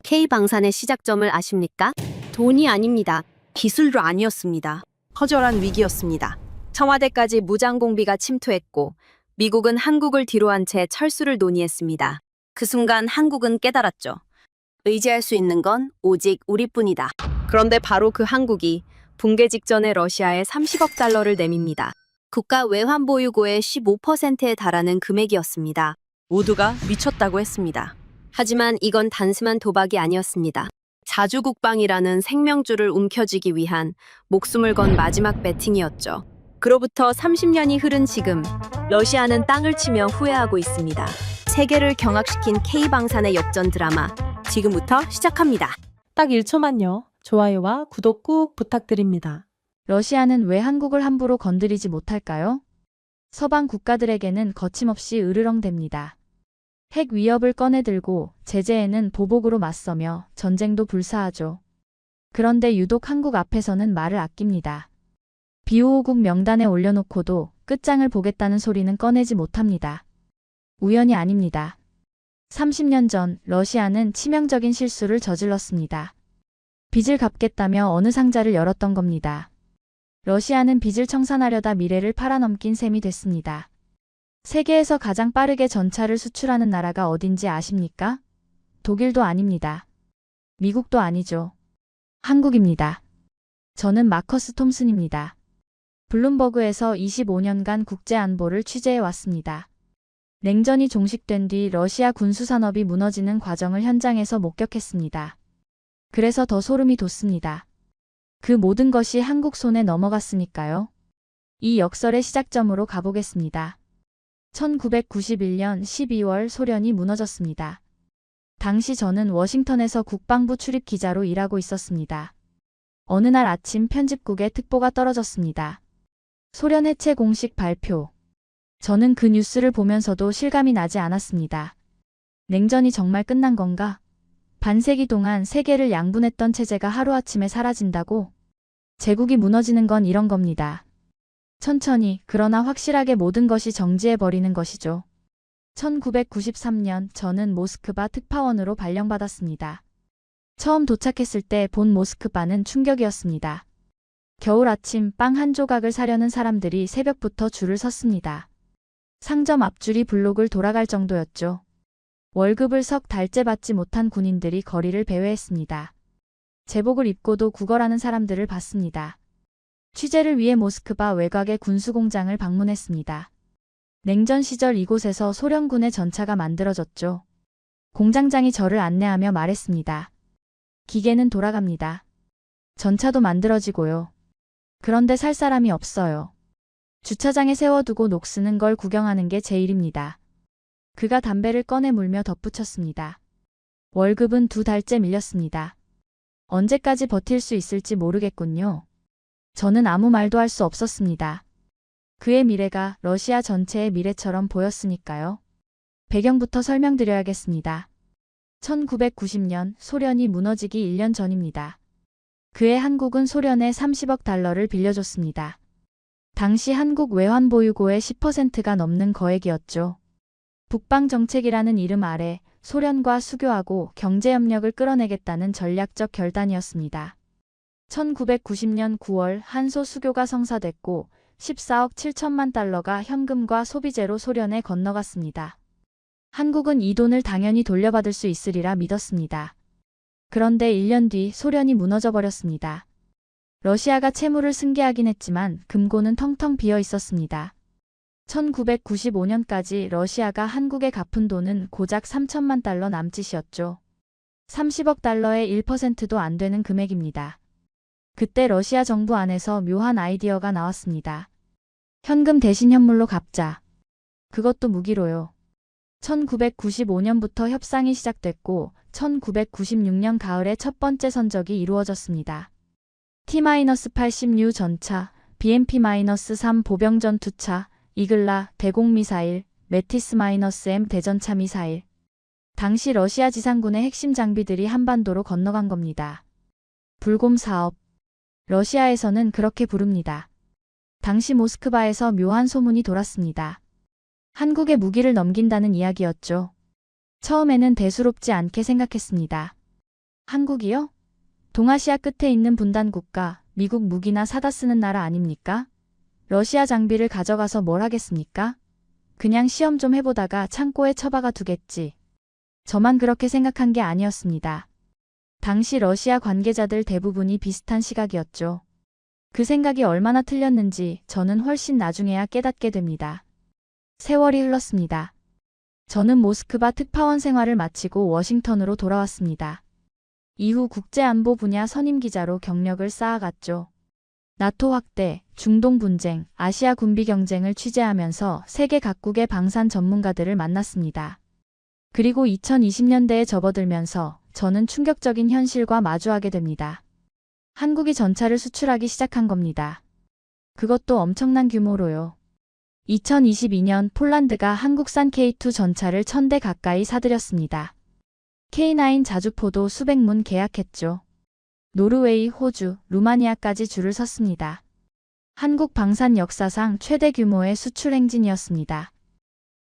K방산의 시작점을 아십니까? 돈이 아닙니다. 기술도 아니었습니다. 처절한 위기였습니다. 청와대까지 무장공비가 침투했고 미국은 한국을 뒤로한 채 철수를 논의했습니다. 그 순간 한국은 깨달았죠. 의지할 수 있는 건 오직 우리뿐이다. 그런데 바로 그 한국이 붕괴 직전에 러시아에 30억 달러를 내밉니다. 국가 외환 보유고의 15%에 달하는 금액이었습니다. 모두가 미쳤다고 했습니다. 하지만 이건 단순한 도박이 아니었습니다. 자주국방이라는 생명줄을 움켜쥐기 위한 목숨을 건 마지막 배팅이었죠. 그로부터 30년이 흐른 지금 러시아는 땅을 치며 후회하고 있습니다. 세계를 경악시킨 K방산의 역전 드라마 지금부터 시작합니다. 딱 1초만요. 좋아요와 구독 꾹 부탁드립니다. 러시아는 왜 한국을 함부로 건드리지 못할까요? 서방 국가들에게는 거침없이 으르렁댑니다. 핵 위협을 꺼내들고 제재에는 보복으로 맞서며 전쟁도 불사하죠. 그런데 유독 한국 앞에서는 말을 아낍니다. 비호호국 명단에 올려놓고도 끝장을 보겠다는 소리는 꺼내지 못합니다. 우연이 아닙니다. 30년 전 러시아는 치명적인 실수를 저질렀습니다. 빚을 갚겠다며 어느 상자를 열었던 겁니다. 러시아는 빚을 청산하려다 미래를 팔아넘긴 셈이 됐습니다. 세계에서 가장 빠르게 전차를 수출하는 나라가 어딘지 아십니까? 독일도 아닙니다. 미국도 아니죠. 한국입니다. 저는 마커스 톰슨입니다. 블룸버그에서 25년간 국제안보를 취재해 왔습니다. 냉전이 종식된 뒤 러시아 군수산업이 무너지는 과정을 현장에서 목격했습니다. 그래서 더 소름이 돋습니다. 그 모든 것이 한국 손에 넘어갔으니까요. 이 역설의 시작점으로 가보겠습니다. 1991년 12월 소련이 무너졌습니다. 당시 저는 워싱턴에서 국방부 출입 기자로 일하고 있었습니다. 어느 날 아침 편집국에 특보가 떨어졌습니다. 소련 해체 공식 발표. 저는 그 뉴스를 보면서도 실감이 나지 않았습니다. 냉전이 정말 끝난 건가? 반세기 동안 세계를 양분했던 체제가 하루아침에 사라진다고? 제국이 무너지는 건 이런 겁니다. 천천히 그러나 확실하게 모든 것이 정지해버리는 것이죠. 1993년 저는 모스크바 특파원으로 발령받았습니다. 처음 도착했을 때 본 모스크바는 충격이었습니다. 겨울 아침 빵 한 조각을 사려는 사람들이 새벽부터 줄을 섰습니다. 상점 앞줄이 블록을 돌아갈 정도였죠. 월급을 석 달째 받지 못한 군인들이 거리를 배회했습니다. 제복을 입고도 구걸하는 사람들을 봤습니다. 취재를 위해 모스크바 외곽의 군수공장을 방문했습니다. 냉전 시절 이곳에서 소련군의 전차가 만들어졌죠. 공장장이 저를 안내하며 말했습니다. 기계는 돌아갑니다. 전차도 만들어지고요. 그런데 살 사람이 없어요. 주차장에 세워두고 녹쓰는 걸 구경하는 게 제 일입니다. 그가 담배를 꺼내 물며 덧붙였습니다. 월급은 2달째 밀렸습니다. 언제까지 버틸 수 있을지 모르겠군요. 저는 아무 말도 할 수 없었습니다. 그의 미래가 러시아 전체의 미래처럼 보였으니까요. 배경부터 설명드려야겠습니다. 1990년 소련이 무너지기 1년 전입니다. 그해 한국은 소련에 30억 달러를 빌려줬습니다. 당시 한국 외환 보유고의 10%가 넘는 거액이었죠. 북방정책이라는 이름 아래 소련과 수교하고 경제협력을 끌어내겠다는 전략적 결단이었습니다. 1990년 9월 한소 수교가 성사됐고 14억 7천만 달러가 현금과 소비재로 소련에 건너갔습니다. 한국은 이 돈을 당연히 돌려받을 수 있으리라 믿었습니다. 그런데 1년 뒤 소련이 무너져 버렸습니다. 러시아가 채무를 승계하긴 했지만 금고는 텅텅 비어 있었습니다. 1995년까지 러시아가 한국에 갚은 돈은 고작 3천만 달러 남짓이었죠. 30억 달러의 1%도 안 되는 금액입니다. 그때 러시아 정부 안에서 묘한 아이디어가 나왔습니다. 현금 대신 현물로 갚자. 그것도 무기로요. 1995년부터 협상이 시작됐고 1996년 가을에 첫 번째 선적이 이루어졌습니다. T-86 전차, BMP-3 보병 전투차, 이글라 대공 미사일, 메티스-M 대전차 미사일. 당시 러시아 지상군의 핵심 장비들이 한반도로 건너간 겁니다. 불곰 사업. 러시아에서는 그렇게 부릅니다. 당시 모스크바에서 묘한 소문이 돌았습니다. 한국에 무기를 넘긴다는 이야기였죠. 처음에는 대수롭지 않게 생각했습니다. 한국이요? 동아시아 끝에 있는 분단 국가, 미국 무기나 사다 쓰는 나라 아닙니까? 러시아 장비를 가져가서 뭘 하겠습니까? 그냥 시험 좀 해보다가 창고에 처박아 두겠지. 저만 그렇게 생각한 게 아니었습니다. 당시 러시아 관계자들 대부분이 비슷한 시각이었죠. 그 생각이 얼마나 틀렸는지 저는 훨씬 나중에야 깨닫게 됩니다. 세월이 흘렀습니다. 저는 모스크바 특파원 생활을 마치고 워싱턴으로 돌아왔습니다. 이후 국제안보 분야 선임 기자로 경력을 쌓아갔죠. 나토 확대, 중동 분쟁, 아시아 군비 경쟁을 취재하면서 세계 각국의 방산 전문가들을 만났습니다. 그리고 2020년대에 접어들면서 저는 충격적인 현실과 마주하게 됩니다. 한국이 전차를 수출하기 시작한 겁니다. 그것도 엄청난 규모로요. 2022년 폴란드가 한국산 K2 전차를 1000대 가까이 사들였습니다. K9 자주포도 수백 문 계약했죠. 노르웨이, 호주, 루마니아까지 줄을 섰습니다. 한국 방산 역사상 최대 규모의 수출 행진이었습니다.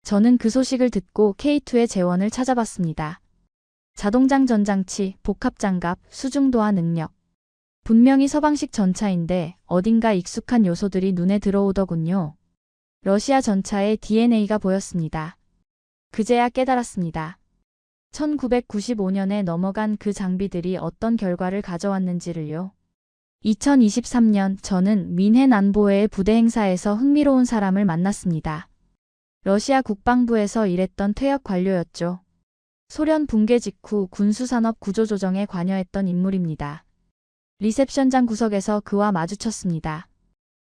저는 그 소식을 듣고 K2의 재원을 찾아봤습니다. 자동장 전장치, 복합장갑, 수중도하 능력. 분명히 서방식 전차인데 어딘가 익숙한 요소들이 눈에 들어오더군요. 러시아 전차의 DNA가 보였습니다. 그제야 깨달았습니다. 1995년에 넘어간 그 장비들이 어떤 결과를 가져왔는지를요. 2023년 저는 민헨 안보회의 부대 행사에서 흥미로운 사람을 만났습니다. 러시아 국방부에서 일했던 퇴역 관료였죠. 소련 붕괴 직후 군수산업 구조조정에 관여했던 인물입니다. 리셉션장 구석에서 그와 마주쳤습니다.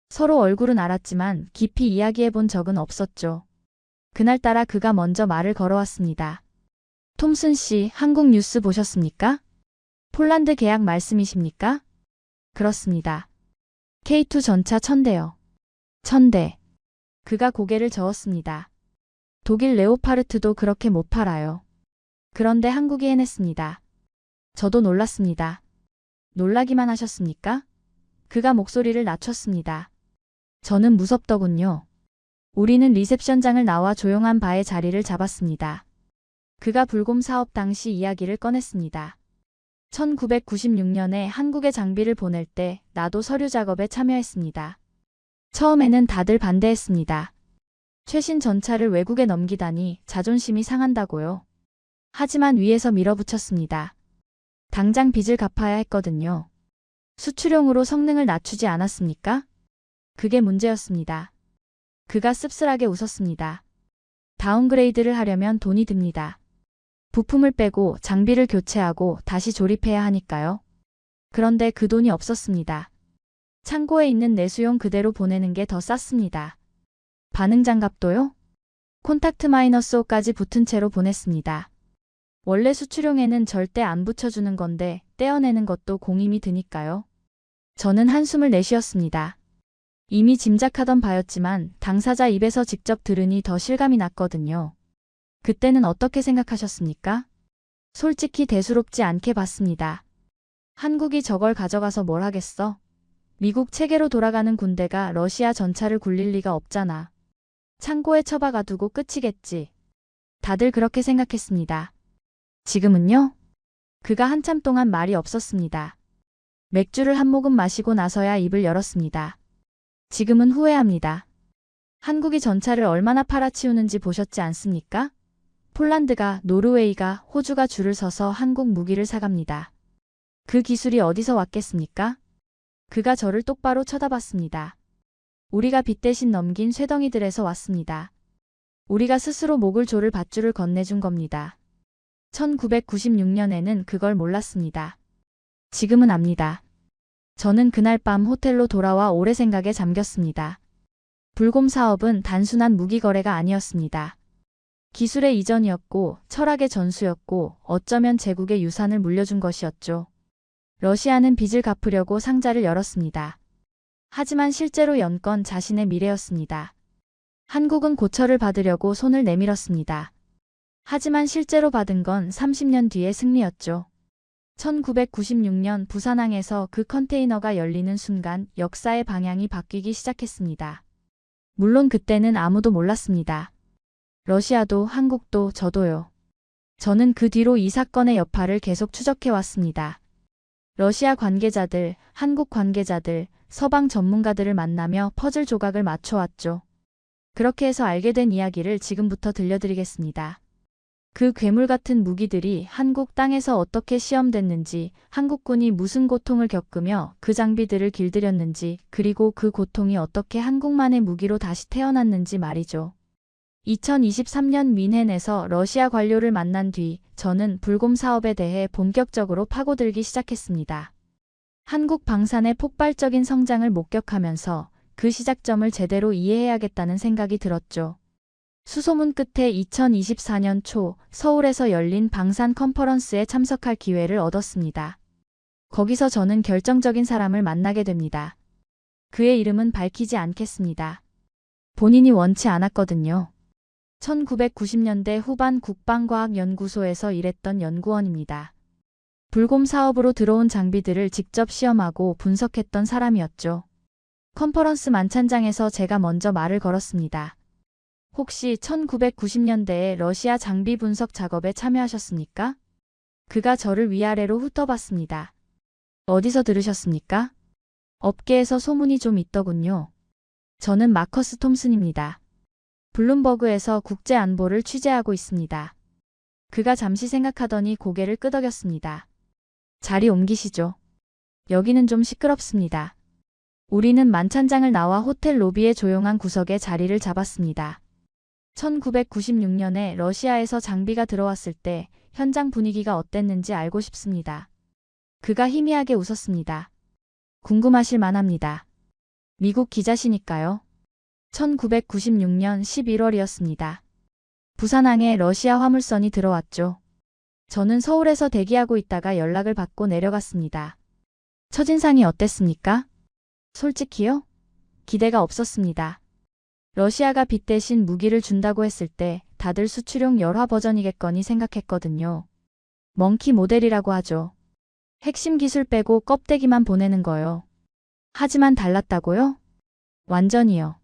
서로 얼굴은 알았지만 깊이 이야기해본 적은 없었죠. 그날따라 그가 먼저 말을 걸어왔습니다. 톰슨 씨, 한국 뉴스 보셨습니까? 폴란드 계약 말씀이십니까? 그렇습니다. K2 전차 1000대요. 1000대. 그가 고개를 저었습니다. 독일 레오파르트도 그렇게 못 팔아요. 그런데 한국이 해냈습니다. 저도 놀랐습니다. 놀라기만 하셨습니까? 그가 목소리를 낮췄습니다. 저는 무섭더군요. 우리는 리셉션장을 나와 조용한 바의 자리를 잡았습니다. 그가 불곰 사업 당시 이야기를 꺼냈습니다. 1996년에 한국에 장비를 보낼 때 나도 서류 작업에 참여했습니다. 처음에는 다들 반대했습니다. 최신 전차를 외국에 넘기다니 자존심이 상한다고요. 하지만 위에서 밀어붙였습니다. 당장 빚을 갚아야 했거든요. 수출용으로 성능을 낮추지 않았습니까? 그게 문제였습니다. 그가 씁쓸하게 웃었습니다. 다운그레이드를 하려면 돈이 듭니다. 부품을 빼고 장비를 교체하고 다시 조립해야 하니까요. 그런데 그 돈이 없었습니다. 창고에 있는 내수용 그대로 보내는 게 더 쌌습니다. 반응장갑도요? 콘탁트 -5까지 붙은 채로 보냈습니다. 원래 수출용에는 절대 안 붙여주는 건데 떼어내는 것도 공임이 드니까요. 저는 한숨을 내쉬었습니다. 이미 짐작하던 바였지만 당사자 입에서 직접 들으니 더 실감이 났거든요. 그때는 어떻게 생각하셨습니까? 솔직히 대수롭지 않게 봤습니다. 한국이 저걸 가져가서 뭘 하겠어? 미국 체계로 돌아가는 군대가 러시아 전차를 굴릴 리가 없잖아. 창고에 처박아두고 끝이겠지. 다들 그렇게 생각했습니다. 지금은요? 그가 한참 동안 말이 없었습니다. 맥주를 한 모금 마시고 나서야 입을 열었습니다. 지금은 후회합니다. 한국이 전차를 얼마나 팔아치우는지 보셨지 않습니까? 폴란드가, 노르웨이가, 호주가 줄을 서서 한국 무기를 사갑니다. 그 기술이 어디서 왔겠습니까? 그가 저를 똑바로 쳐다봤습니다. 우리가 빚 대신 넘긴 쇠덩이들에서 왔습니다. 우리가 스스로 목을 조를 밧줄을 건네준 겁니다. 1996년에는 그걸 몰랐습니다. 지금은 압니다. 저는 그날 밤 호텔로 돌아와 오래 생각에 잠겼습니다. 불곰 사업은 단순한 무기 거래가 아니었습니다. 기술의 이전이었고 철학의 전수였고 어쩌면 제국의 유산을 물려준 것이었죠. 러시아는 빚을 갚으려고 상자를 열었습니다. 하지만 실제로 연 건 자신의 미래였습니다. 한국은 고철을 받으려고 손을 내밀었습니다. 하지만 실제로 받은 건 30년 뒤의 승리였죠. 1996년 부산항에서 그 컨테이너가 열리는 순간 역사의 방향이 바뀌기 시작했습니다. 물론 그때는 아무도 몰랐습니다. 러시아도 한국도 저도요. 저는 그 뒤로 이 사건의 여파를 계속 추적해 왔습니다. 러시아 관계자들, 한국 관계자들, 서방 전문가들을 만나며 퍼즐 조각을 맞춰왔죠. 그렇게 해서 알게 된 이야기를 지금부터 들려드리겠습니다. 그 괴물 같은 무기들이 한국 땅에서 어떻게 시험됐는지, 한국군이 무슨 고통을 겪으며 그 장비들을 길들였는지, 그리고 그 고통이 어떻게 한국만의 무기로 다시 태어났는지 말이죠. 2023년 뮌헨에서 러시아 관료를 만난 뒤 저는 불곰 사업에 대해 본격적으로 파고들기 시작했습니다. 한국 방산의 폭발적인 성장을 목격하면서 그 시작점을 제대로 이해해야겠다는 생각이 들었죠. 수소문 끝에 2024년 초 서울에서 열린 방산 컨퍼런스에 참석할 기회를 얻었습니다. 거기서 저는 결정적인 사람을 만나게 됩니다. 그의 이름은 밝히지 않겠습니다. 본인이 원치 않았거든요. 1990년대 후반 국방과학연구소에서 일했던 연구원입니다. 불곰 사업으로 들어온 장비들을 직접 시험하고 분석했던 사람이었죠. 컨퍼런스 만찬장에서 제가 먼저 말을 걸었습니다. 혹시 1990년대에 러시아 장비 분석 작업에 참여하셨습니까? 그가 저를 위아래로 훑어봤습니다. 어디서 들으셨습니까? 업계에서 소문이 좀 있더군요. 저는 마커스 톰슨입니다. 블룸버그에서 국제 안보를 취재하고 있습니다. 그가 잠시 생각하더니 고개를 끄덕였습니다. 자리 옮기시죠. 여기는 좀 시끄럽습니다. 우리는 만찬장을 나와 호텔 로비의 조용한 구석에 자리를 잡았습니다. 1996년에 러시아에서 장비가 들어왔을 때 현장 분위기가 어땠는지 알고 싶습니다. 그가 희미하게 웃었습니다. 궁금하실 만합니다. 미국 기자시니까요. 1996년 11월이었습니다. 부산항에 러시아 화물선이 들어왔죠. 저는 서울에서 대기하고 있다가 연락을 받고 내려갔습니다. 첫인상이 어땠습니까? 솔직히요? 기대가 없었습니다. 러시아가 빚 대신 무기를 준다고 했을 때 다들 수출용 열화 버전이겠거니 생각했거든요. 멍키 모델이라고 하죠. 핵심 기술 빼고 껍데기만 보내는 거요. 하지만 달랐다고요? 완전히요.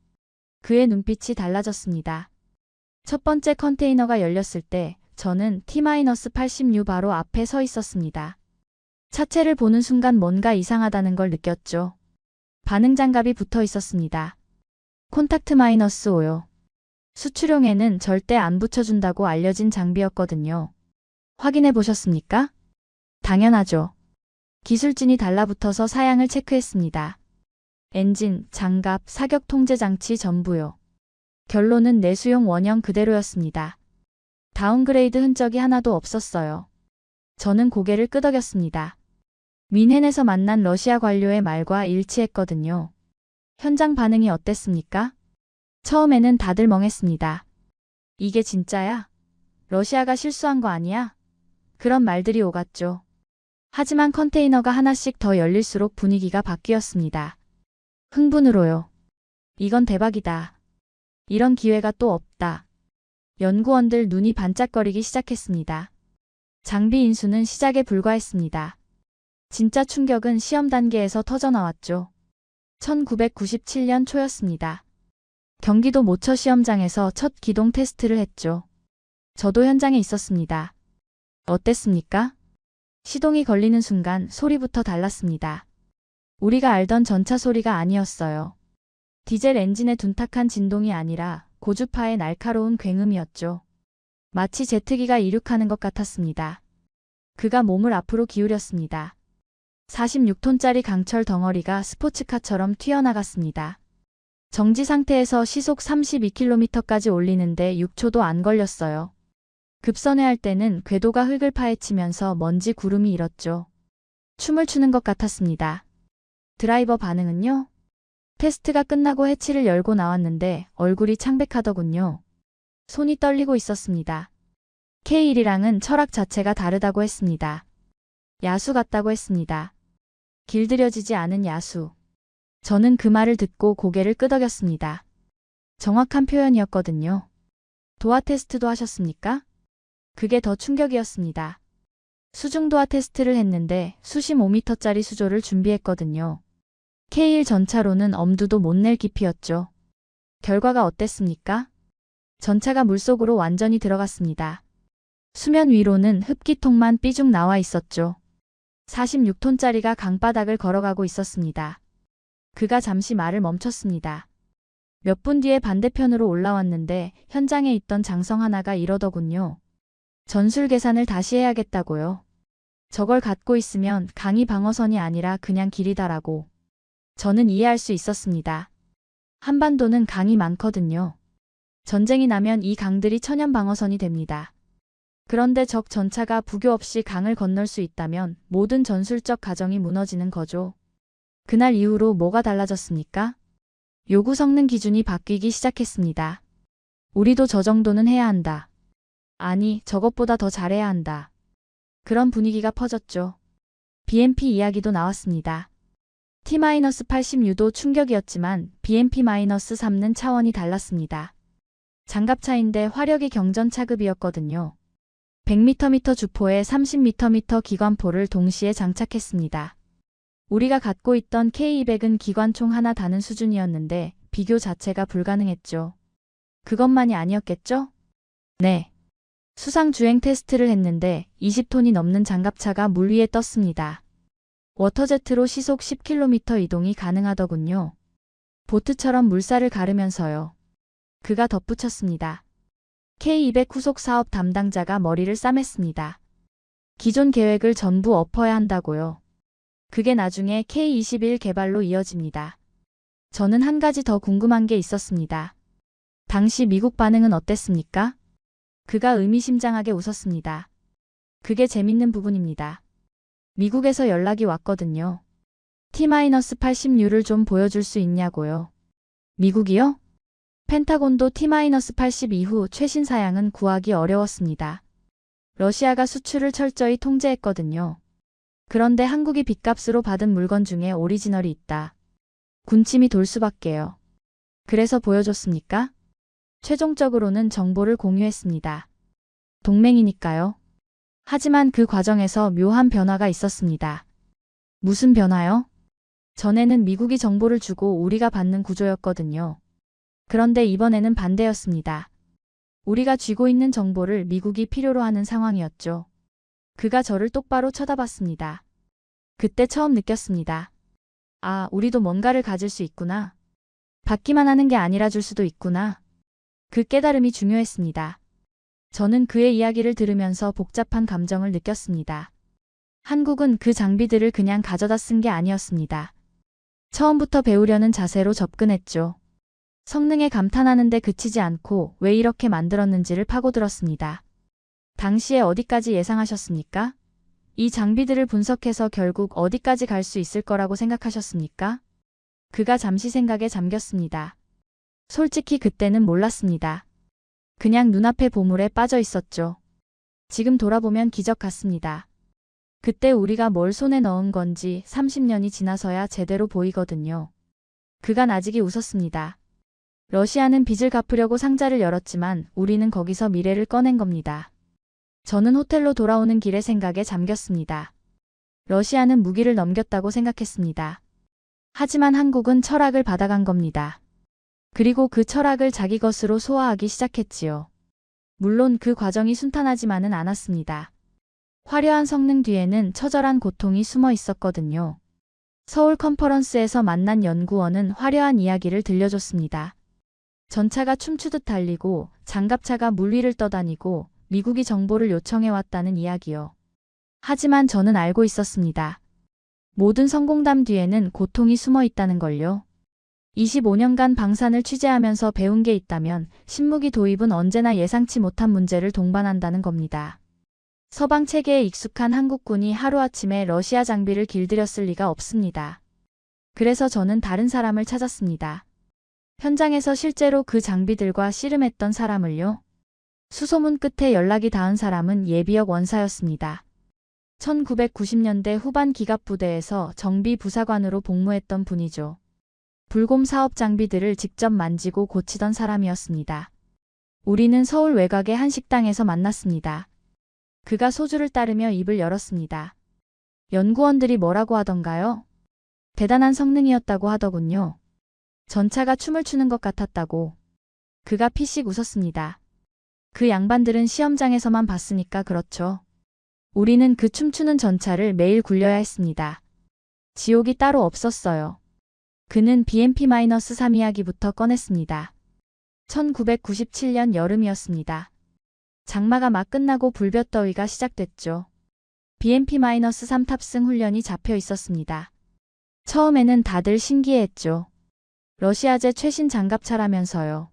그의 눈빛이 달라졌습니다. 첫 번째 컨테이너가 열렸을 때 저는 T-80U 바로 앞에 서 있었습니다. 차체를 보는 순간 뭔가 이상하다는 걸 느꼈죠. 반응 장갑이 붙어 있었습니다. 콘탁트 -5요. 수출용에는 절대 안 붙여준다고 알려진 장비였거든요. 확인해 보셨습니까? 당연하죠. 기술진이 달라붙어서 사양을 체크했습니다. 엔진, 장갑, 사격 통제 장치 전부요. 결론은 내수용 원형 그대로였습니다. 다운그레이드 흔적이 하나도 없었어요. 저는 고개를 끄덕였습니다. 뮌헨에서 만난 러시아 관료의 말과 일치했거든요. 현장 반응이 어땠습니까? 처음에는 다들 멍했습니다. 이게 진짜야? 러시아가 실수한 거 아니야? 그런 말들이 오갔죠. 하지만 컨테이너가 하나씩 더 열릴수록 분위기가 바뀌었습니다. 흥분으로요. 이건 대박이다. 이런 기회가 또 없다. 연구원들 눈이 반짝거리기 시작했습니다. 장비 인수는 시작에 불과했습니다. 진짜 충격은 시험 단계에서 터져나왔죠. 1997년 초였습니다. 경기도 모처 시험장에서 첫 기동 테스트를 했죠. 저도 현장에 있었습니다. 어땠습니까? 시동이 걸리는 순간 소리부터 달랐습니다. 우리가 알던 전차 소리가 아니었어요. 디젤 엔진의 둔탁한 진동이 아니라 고주파의 날카로운 굉음이었죠. 마치 제트기가 이륙하는 것 같았습니다. 그가 몸을 앞으로 기울였습니다. 46톤짜리 강철 덩어리가 스포츠카처럼 튀어나갔습니다. 정지 상태에서 시속 32km까지 올리는데 6초도 안 걸렸어요. 급선회할 때는 궤도가 흙을 파헤치면서 먼지 구름이 일었죠. 춤을 추는 것 같았습니다. 드라이버 반응은요? 테스트가 끝나고 해치를 열고 나왔는데 얼굴이 창백하더군요. 손이 떨리고 있었습니다. K1이랑은 철학 자체가 다르다고 했습니다. 야수 같다고 했습니다. 길들여지지 않은 야수. 저는 그 말을 듣고 고개를 끄덕였습니다. 정확한 표현이었거든요. 도화 테스트도 하셨습니까? 그게 더 충격이었습니다. 수중 도화 테스트를 했는데 수심 5m짜리 수조를 준비했거든요. K1 전차로는 엄두도 못 낼 깊이였죠. 결과가 어땠습니까? 전차가 물속으로 완전히 들어갔습니다. 수면 위로는 흡기통만 삐죽 나와 있었죠. 46톤짜리가 강바닥을 걸어가고 있었습니다. 그가 잠시 말을 멈췄습니다. 몇 분 뒤에 반대편으로 올라왔는데 현장에 있던 장성 하나가 이러더군요. 전술 계산을 다시 해야겠다고요. 저걸 갖고 있으면 강이 방어선이 아니라 그냥 길이다라고. 저는 이해할 수 있었습니다. 한반도는 강이 많거든요. 전쟁이 나면 이 강들이 천연 방어선이 됩니다. 그런데 적 전차가 부교 없이 강을 건널 수 있다면 모든 전술적 가정이 무너지는 거죠. 그날 이후로 뭐가 달라졌습니까? 요구 성능 기준이 바뀌기 시작했습니다. 우리도 저 정도는 해야 한다. 아니, 저것보다 더 잘해야 한다. 그런 분위기가 퍼졌죠. BMP 이야기도 나왔습니다. T-80U도 충격이었지만 BMP-3는 차원이 달랐습니다. 장갑차인데 화력이 경전 차급이었거든요. 100m 주포에 30m 기관포를 동시에 장착했습니다. 우리가 갖고 있던 K200은 기관총 하나 다는 수준이었는데 비교 자체가 불가능했죠. 그것만이 아니었겠죠? 네. 수상 주행 테스트를 했는데 20톤이 넘는 장갑차가 물 위에 떴습니다. 워터제트로 시속 10km 이동이 가능하더군요. 보트처럼 물살을 가르면서요. 그가 덧붙였습니다. K200 후속 사업 담당자가 머리를 싸맸습니다. 기존 계획을 전부 엎어야 한다고요. 그게 나중에 K21 개발로 이어집니다. 저는 한 가지 더 궁금한 게 있었습니다. 당시 미국 반응은 어땠습니까? 그가 의미심장하게 웃었습니다. 그게 재밌는 부분입니다. 미국에서 연락이 왔거든요. T-80U를 좀 보여줄 수 있냐고요. 미국이요? 펜타곤도 T-80 이후 최신 사양은 구하기 어려웠습니다. 러시아가 수출을 철저히 통제했거든요. 그런데 한국이 빚값으로 받은 물건 중에 오리지널이 있다. 군침이 돌 수밖에요. 그래서 보여줬습니까? 최종적으로는 정보를 공유했습니다. 동맹이니까요. 하지만 그 과정에서 묘한 변화가 있었습니다. 무슨 변화요? 전에는 미국이 정보를 주고 우리가 받는 구조였거든요. 그런데 이번에는 반대였습니다. 우리가 쥐고 있는 정보를 미국이 필요로 하는 상황이었죠. 그가 저를 똑바로 쳐다봤습니다. 그때 처음 느꼈습니다. 아, 우리도 뭔가를 가질 수 있구나. 받기만 하는 게 아니라 줄 수도 있구나. 그 깨달음이 중요했습니다. 저는 그의 이야기를 들으면서 복잡한 감정을 느꼈습니다. 한국은 그 장비들을 그냥 가져다 쓴 게 아니었습니다. 처음부터 배우려는 자세로 접근했죠. 성능에 감탄하는데 그치지 않고 왜 이렇게 만들었는지를 파고들었습니다. 당시에 어디까지 예상하셨습니까? 이 장비들을 분석해서 결국 어디까지 갈 수 있을 거라고 생각하셨습니까? 그가 잠시 생각에 잠겼습니다. 솔직히 그때는 몰랐습니다. 그냥 눈앞의 보물에 빠져 있었죠. 지금 돌아보면 기적 같습니다. 그때 우리가 뭘 손에 넣은 건지 30년이 지나서야 제대로 보이거든요. 그가 나직이 웃었습니다. 러시아는 빚을 갚으려고 상자를 열었지만 우리는 거기서 미래를 꺼낸 겁니다. 저는 호텔로 돌아오는 길에 생각에 잠겼습니다. 러시아는 무기를 넘겼다고 생각했습니다. 하지만 한국은 철학을 받아간 겁니다. 그리고 그 철학을 자기 것으로 소화하기 시작했지요. 물론 그 과정이 순탄하지만은 않았습니다. 화려한 성능 뒤에는 처절한 고통이 숨어 있었거든요. 서울 컨퍼런스에서 만난 연구원은 화려한 이야기를 들려줬습니다. 전차가 춤추듯 달리고 장갑차가 물 위를 떠다니고 미국이 정보를 요청해왔다는 이야기요. 하지만 저는 알고 있었습니다. 모든 성공담 뒤에는 고통이 숨어 있다는 걸요. 25년간 방산을 취재하면서 배운 게 있다면 신무기 도입은 언제나 예상치 못한 문제를 동반한다는 겁니다. 서방 체계에 익숙한 한국군이 하루아침에 러시아 장비를 길들였을 리가 없습니다. 그래서 저는 다른 사람을 찾았습니다. 현장에서 실제로 그 장비들과 씨름했던 사람을요. 수소문 끝에 연락이 닿은 사람은 예비역 원사였습니다. 1990년대 후반 기갑부대에서 정비 부사관으로 복무했던 분이죠. 불곰 사업 장비들을 직접 만지고 고치던 사람이었습니다. 우리는 서울 외곽의 한 식당에서 만났습니다. 그가 소주를 따르며 입을 열었습니다. 연구원들이 뭐라고 하던가요? 대단한 성능이었다고 하더군요. 전차가 춤을 추는 것 같았다고. 그가 피식 웃었습니다. 그 양반들은 시험장에서만 봤으니까 그렇죠. 우리는 그 춤추는 전차를 매일 굴려야 했습니다. 지옥이 따로 없었어요. 그는 BMP-3 이야기부터 꺼냈습니다. 1997년 여름이었습니다. 장마가 막 끝나고 불볕더위가 시작됐죠. BMP-3 탑승 훈련이 잡혀 있었습니다. 처음에는 다들 신기해했죠. 러시아제 최신 장갑차라면서요.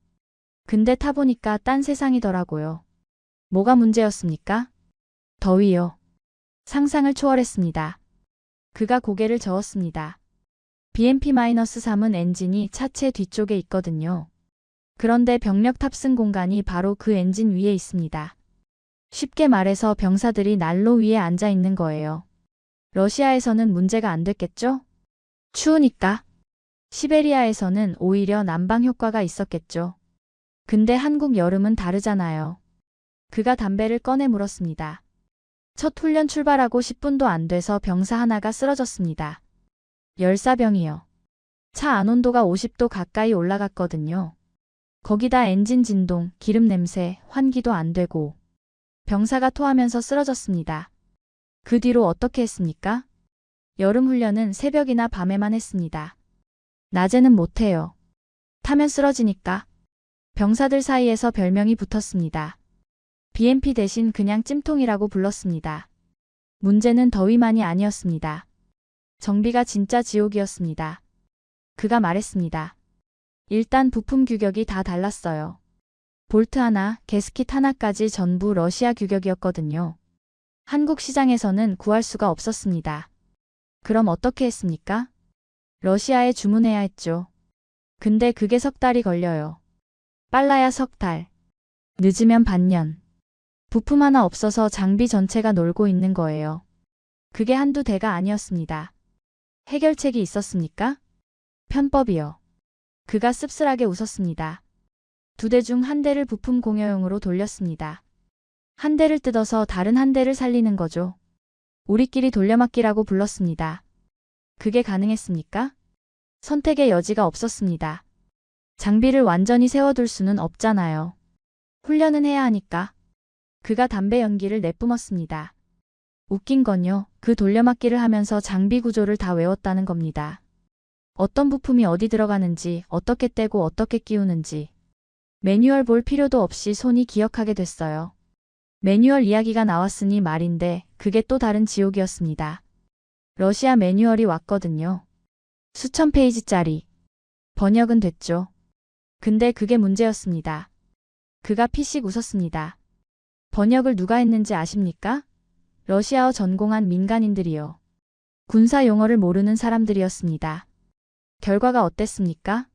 근데 타보니까 딴 세상이더라고요. 뭐가 문제였습니까? 더위요. 상상을 초월했습니다. 그가 고개를 저었습니다. BMP-3은 엔진이 차체 뒤쪽에 있거든요. 그런데 병력 탑승 공간이 바로 그 엔진 위에 있습니다. 쉽게 말해서 병사들이 난로 위에 앉아 있는 거예요. 러시아에서는 문제가 안 됐겠죠? 추우니까. 시베리아에서는 오히려 난방 효과가 있었겠죠. 근데 한국 여름은 다르잖아요. 그가 담배를 꺼내 물었습니다. 첫 훈련 출발하고 10분도 안 돼서 병사 하나가 쓰러졌습니다. 열사병이요. 차 안 온도가 50도 가까이 올라갔거든요. 거기다 엔진 진동, 기름 냄새, 환기도 안 되고. 병사가 토하면서 쓰러졌습니다. 그 뒤로 어떻게 했습니까? 여름 훈련은 새벽이나 밤에만 했습니다. 낮에는 못해요. 타면 쓰러지니까. 병사들 사이에서 별명이 붙었습니다. BMP 대신 그냥 찜통이라고 불렀습니다. 문제는 더위만이 아니었습니다. 정비가 진짜 지옥이었습니다. 그가 말했습니다. 일단 부품 규격이 다 달랐어요. 볼트 하나, 게스킷 하나까지 전부 러시아 규격이었거든요. 한국 시장에서는 구할 수가 없었습니다. 그럼 어떻게 했습니까? 러시아에 주문해야 했죠. 근데 그게 석 달이 걸려요. 빨라야 석 달. 늦으면 반년. 부품 하나 없어서 장비 전체가 놀고 있는 거예요. 그게 한두 대가 아니었습니다. 해결책이 있었습니까? 편법이요. 그가 씁쓸하게 웃었습니다. 2대 중 한 대를 부품 공여용으로 돌렸습니다. 한 대를 뜯어서 다른 한 대를 살리는 거죠. 우리끼리 돌려막기라고 불렀습니다. 그게 가능했습니까? 선택의 여지가 없었습니다. 장비를 완전히 세워둘 수는 없잖아요. 훈련은 해야 하니까. 그가 담배 연기를 내뿜었습니다. 웃긴 건요, 그 돌려막기를 하면서 장비 구조를 다 외웠다는 겁니다. 어떤 부품이 어디 들어가는지, 어떻게 떼고 어떻게 끼우는지. 매뉴얼 볼 필요도 없이 손이 기억하게 됐어요. 매뉴얼 이야기가 나왔으니 말인데 그게 또 다른 지옥이었습니다. 러시아 매뉴얼이 왔거든요. 수천 페이지짜리. 번역은 됐죠. 근데 그게 문제였습니다. 그가 피식 웃었습니다. 번역을 누가 했는지 아십니까? 러시아어 전공한 민간인들이요. 군사 용어를 모르는 사람들이었습니다. 결과가 어땠습니까?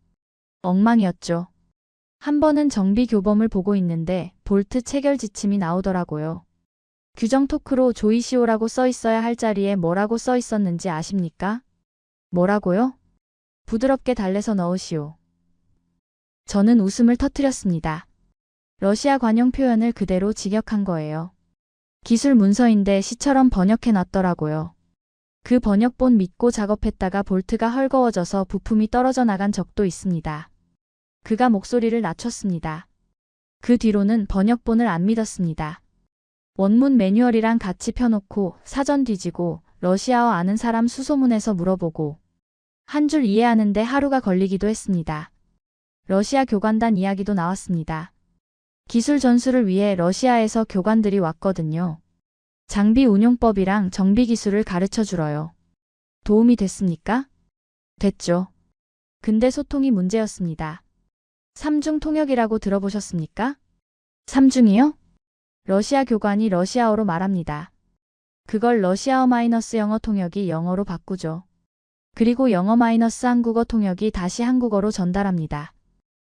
엉망이었죠. 한 번은 정비 교범을 보고 있는데 볼트 체결 지침이 나오더라고요. 규정 토크로 조이시오라고 써 있어야 할 자리에 뭐라고 써 있었는지 아십니까? 뭐라고요? 부드럽게 달래서 넣으시오. 저는 웃음을 터뜨렸습니다. 러시아 관용 표현을 그대로 직역한 거예요. 기술 문서인데 시처럼 번역해 놨더라고요. 그 번역본 믿고 작업했다가 볼트가 헐거워져서 부품이 떨어져 나간 적도 있습니다. 그가 목소리를 낮췄습니다. 그 뒤로는 번역본을 안 믿었습니다. 원문 매뉴얼이랑 같이 펴놓고 사전 뒤지고 러시아어 아는 사람 수소문해서 물어보고 한 줄 이해하는데 하루가 걸리기도 했습니다. 러시아 교관단 이야기도 나왔습니다. 기술 전수를 위해 러시아에서 교관들이 왔거든요. 장비 운용법이랑 정비 기술을 가르쳐 주러요. 도움이 됐습니까? 됐죠. 근데 소통이 문제였습니다. 삼중 통역이라고 들어보셨습니까? 삼중이요? 러시아 교관이 러시아어로 말합니다. 그걸 러시아어 마이너스 영어 통역이 영어로 바꾸죠. 그리고 영어 마이너스 한국어 통역이 다시 한국어로 전달합니다.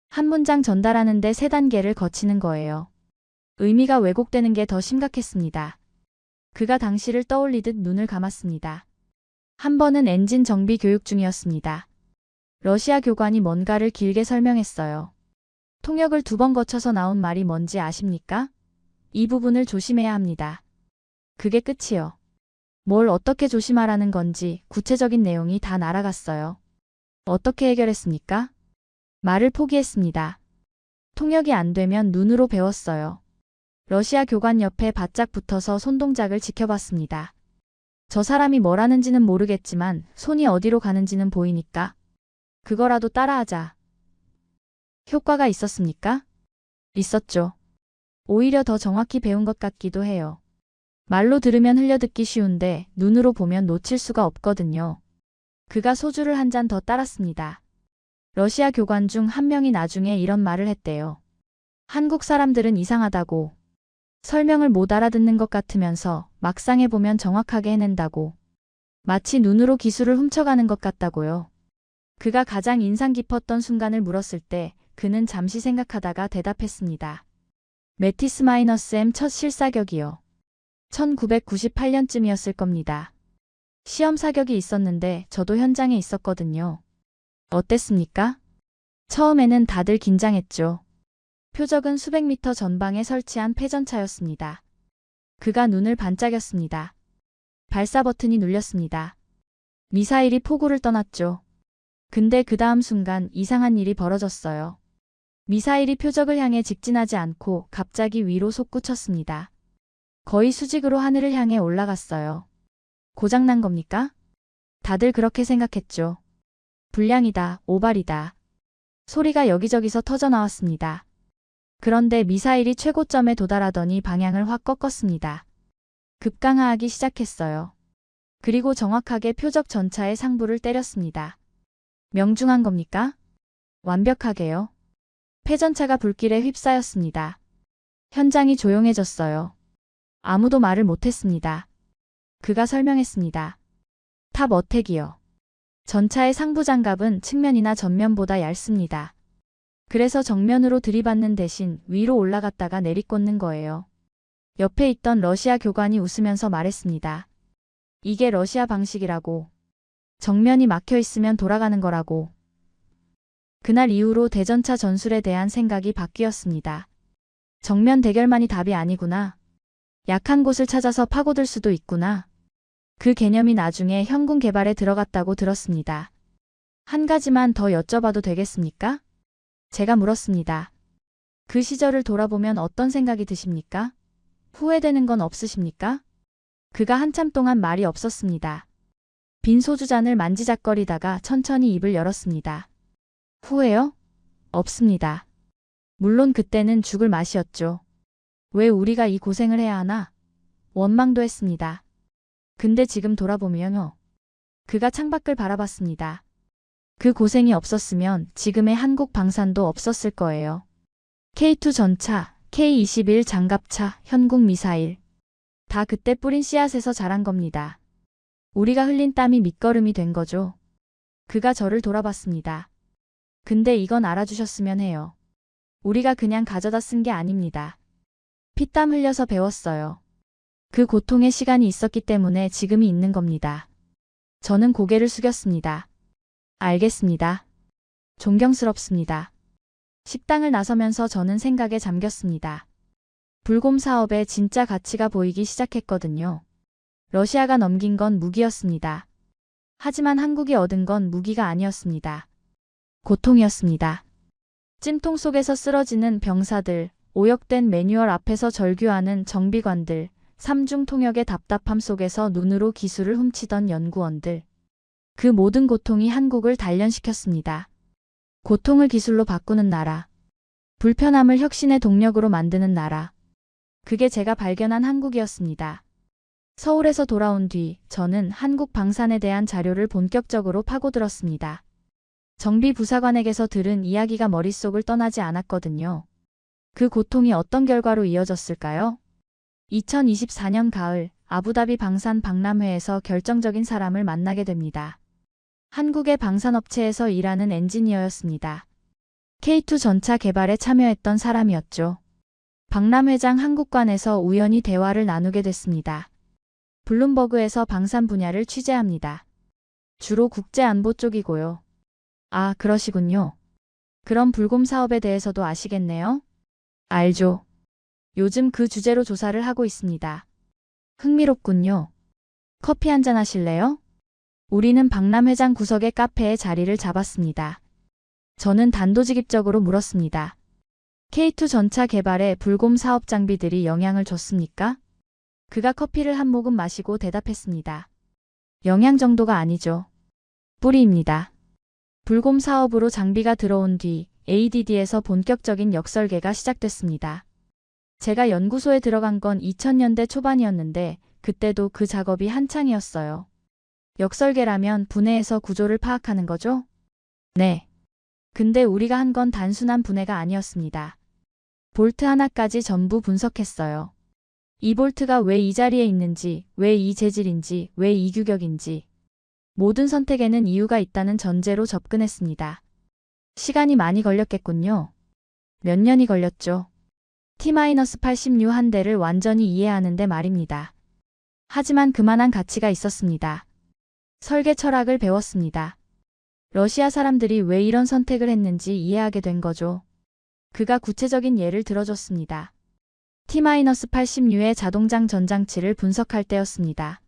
한 문장 전달하는데 3단계를 거치는 거예요. 의미가 왜곡되는 게 더 심각했습니다. 그가 당시를 떠올리듯 눈을 감았습니다. 한 번은 엔진 정비 교육 중이었습니다. 러시아 교관이 뭔가를 길게 설명했어요. 통역을 2번 거쳐서 나온 말이 뭔지 아십니까? 이 부분을 조심해야 합니다. 그게 끝이요. 뭘 어떻게 조심하라는 건지 구체적인 내용이 다 날아갔어요. 어떻게 해결했습니까? 말을 포기했습니다. 통역이 안 되면 눈으로 배웠어요. 러시아 교관 옆에 바짝 붙어서 손동작을 지켜봤습니다. 저 사람이 뭘 하는지는 모르겠지만 손이 어디로 가는지는 보이니까 그거라도 따라하자. 효과가 있었습니까? 있었죠. 오히려 더 정확히 배운 것 같기도 해요. 말로 들으면 흘려듣기 쉬운데 눈으로 보면 놓칠 수가 없거든요. 그가 소주를 한 잔 더 따랐습니다. 러시아 교관 중 한 명이 나중에 이런 말을 했대요. 한국 사람들은 이상하다고. 설명을 못 알아듣는 것 같으면서 막상 해보면 정확하게 해낸다고. 마치 눈으로 기술을 훔쳐가는 것 같다고요. 그가 가장 인상 깊었던 순간을 물었을 때 그는 잠시 생각하다가 대답했습니다. 메티스 -M 첫 실사격이요. 1998년쯤이었을 겁니다. 시험 사격이 있었는데 저도 현장에 있었거든요. 어땠습니까? 처음에는 다들 긴장했죠. 표적은 수백 미터 전방에 설치한 패전차였습니다. 그가 눈을 반짝였습니다. 발사 버튼이 눌렸습니다. 미사일이 포구를 떠났죠. 근데 그 다음 순간 이상한 일이 벌어졌어요. 미사일이 표적을 향해 직진하지 않고 갑자기 위로 솟구쳤습니다. 거의 수직으로 하늘을 향해 올라갔어요. 고장난 겁니까? 다들 그렇게 생각했죠. 불량이다, 오발이다. 소리가 여기저기서 터져 나왔습니다. 그런데 미사일이 최고점에 도달하더니 방향을 확 꺾었습니다. 급강하하기 시작했어요. 그리고 정확하게 표적 전차의 상부를 때렸습니다. 명중한 겁니까? 완벽하게요. 패전차가 불길에 휩싸였습니다. 현장이 조용해졌어요. 아무도 말을 못했습니다. 그가 설명했습니다. 탑 어택이요. 전차의 상부 장갑은 측면이나 전면보다 얇습니다. 그래서 정면으로 들이받는 대신 위로 올라갔다가 내리꽂는 거예요. 옆에 있던 러시아 교관이 웃으면서 말했습니다. 이게 러시아 방식이라고. 정면이 막혀 있으면 돌아가는 거라고. 그날 이후로 대전차 전술에 대한 생각이 바뀌었습니다. 정면 대결만이 답이 아니구나. 약한 곳을 찾아서 파고들 수도 있구나. 그 개념이 나중에 현군 개발에 들어갔다고 들었습니다. 한 가지만 더 여쭤봐도 되겠습니까? 제가 물었습니다. 그 시절을 돌아보면 어떤 생각이 드십니까? 후회되는 건 없으십니까? 그가 한참 동안 말이 없었습니다. 빈 소주잔을 만지작거리다가 천천히 입을 열었습니다. 후회요? 없습니다. 물론 그때는 죽을 맛이었죠. 왜 우리가 이 고생을 해야 하나? 원망도 했습니다. 근데 지금 돌아보면요. 그가 창밖을 바라봤습니다. 그 고생이 없었으면 지금의 한국 방산도 없었을 거예요. K2 전차, K-21 장갑차, 현궁 미사일. 다 그때 뿌린 씨앗에서 자란 겁니다. 우리가 흘린 땀이 밑거름이 된 거죠. 그가 저를 돌아봤습니다. 근데 이건 알아주셨으면 해요. 우리가 그냥 가져다 쓴 게 아닙니다. 피땀 흘려서 배웠어요. 그 고통의 시간이 있었기 때문에 지금이 있는 겁니다. 저는 고개를 숙였습니다. 알겠습니다. 존경스럽습니다. 식당을 나서면서 저는 생각에 잠겼습니다. 불곰 사업의 진짜 가치가 보이기 시작했거든요. 러시아가 넘긴 건 무기였습니다. 하지만 한국이 얻은 건 무기가 아니었습니다. 고통이었습니다. 찜통 속에서 쓰러지는 병사들, 오역된 매뉴얼 앞에서 절규하는 정비관들, 삼중 통역의 답답함 속에서 눈으로 기술을 훔치던 연구원들. 그 모든 고통이 한국을 단련시켰습니다. 고통을 기술로 바꾸는 나라. 불편함을 혁신의 동력으로 만드는 나라. 그게 제가 발견한 한국이었습니다. 서울에서 돌아온 뒤 저는 한국 방산에 대한 자료를 본격적으로 파고들었습니다. 정비부사관에게서 들은 이야기가 머릿속을 떠나지 않았거든요. 그 고통이 어떤 결과로 이어졌을까요? 2024년 가을 아부다비 방산 박람회에서 결정적인 사람을 만나게 됩니다. 한국의 방산업체에서 일하는 엔지니어였습니다. K2 전차 개발에 참여했던 사람이었죠. 박람회장 한국관에서 우연히 대화를 나누게 됐습니다. 블룸버그에서 방산 분야를 취재합니다. 주로 국제안보 쪽이고요. 아, 그러시군요. 그럼 불곰 사업에 대해서도 아시겠네요? 알죠. 요즘 그 주제로 조사를 하고 있습니다. 흥미롭군요. 커피 한잔 하실래요? 우리는 박람회장 구석의 카페에 자리를 잡았습니다. 저는 단도직입적으로 물었습니다. K2 전차 개발에 불곰 사업 장비들이 영향을 줬습니까? 그가 커피를 한 모금 마시고 대답했습니다. 영향 정도가 아니죠. 뿌리입니다. 불곰 사업으로 장비가 들어온 뒤 ADD에서 본격적인 역설계가 시작됐습니다. 제가 연구소에 들어간 건 2000년대 초반이었는데 그때도 그 작업이 한창이었어요. 역설계라면 분해해서 구조를 파악하는 거죠? 네. 근데 우리가 한 건 단순한 분해가 아니었습니다. 볼트 하나까지 전부 분석했어요. 이 볼트가 왜 이 자리에 있는지, 왜 이 재질인지, 왜 이 규격인지. 모든 선택에는 이유가 있다는 전제로 접근했습니다. 시간이 많이 걸렸겠군요. 몇 년이 걸렸죠. T-86 한 대를 완전히 이해하는데 말입니다. 하지만 그만한 가치가 있었습니다. 설계 철학을 배웠습니다. 러시아 사람들이 왜 이런 선택을 했는지 이해하게 된 거죠. 그가 구체적인 예를 들어줬습니다. T-86의 자동장 전장치를 분석할 때였습니다.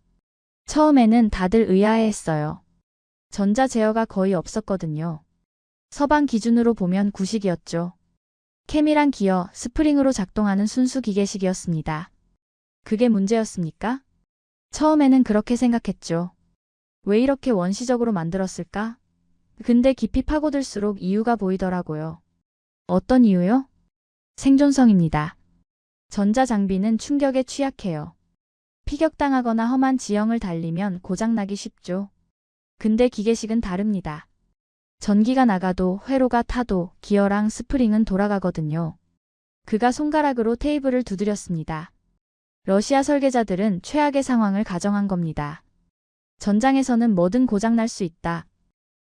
처음에는 다들 의아해했어요. 전자 제어가 거의 없었거든요. 서방 기준으로 보면 구식이었죠. 캠이란 기어, 스프링으로 작동하는 순수 기계식이었습니다. 그게 문제였습니까? 처음에는 그렇게 생각했죠. 왜 이렇게 원시적으로 만들었을까? 근데 깊이 파고들수록 이유가 보이더라고요. 어떤 이유요? 생존성입니다. 전자장비는 충격에 취약해요. 피격당하거나 험한 지형을 달리면 고장나기 쉽죠. 근데 기계식은 다릅니다. 전기가 나가도 회로가 타도 기어랑 스프링은 돌아가거든요. 그가 손가락으로 테이블을 두드렸습니다. 러시아 설계자들은 최악의 상황을 가정한 겁니다. 전장에서는 뭐든 고장날 수 있다.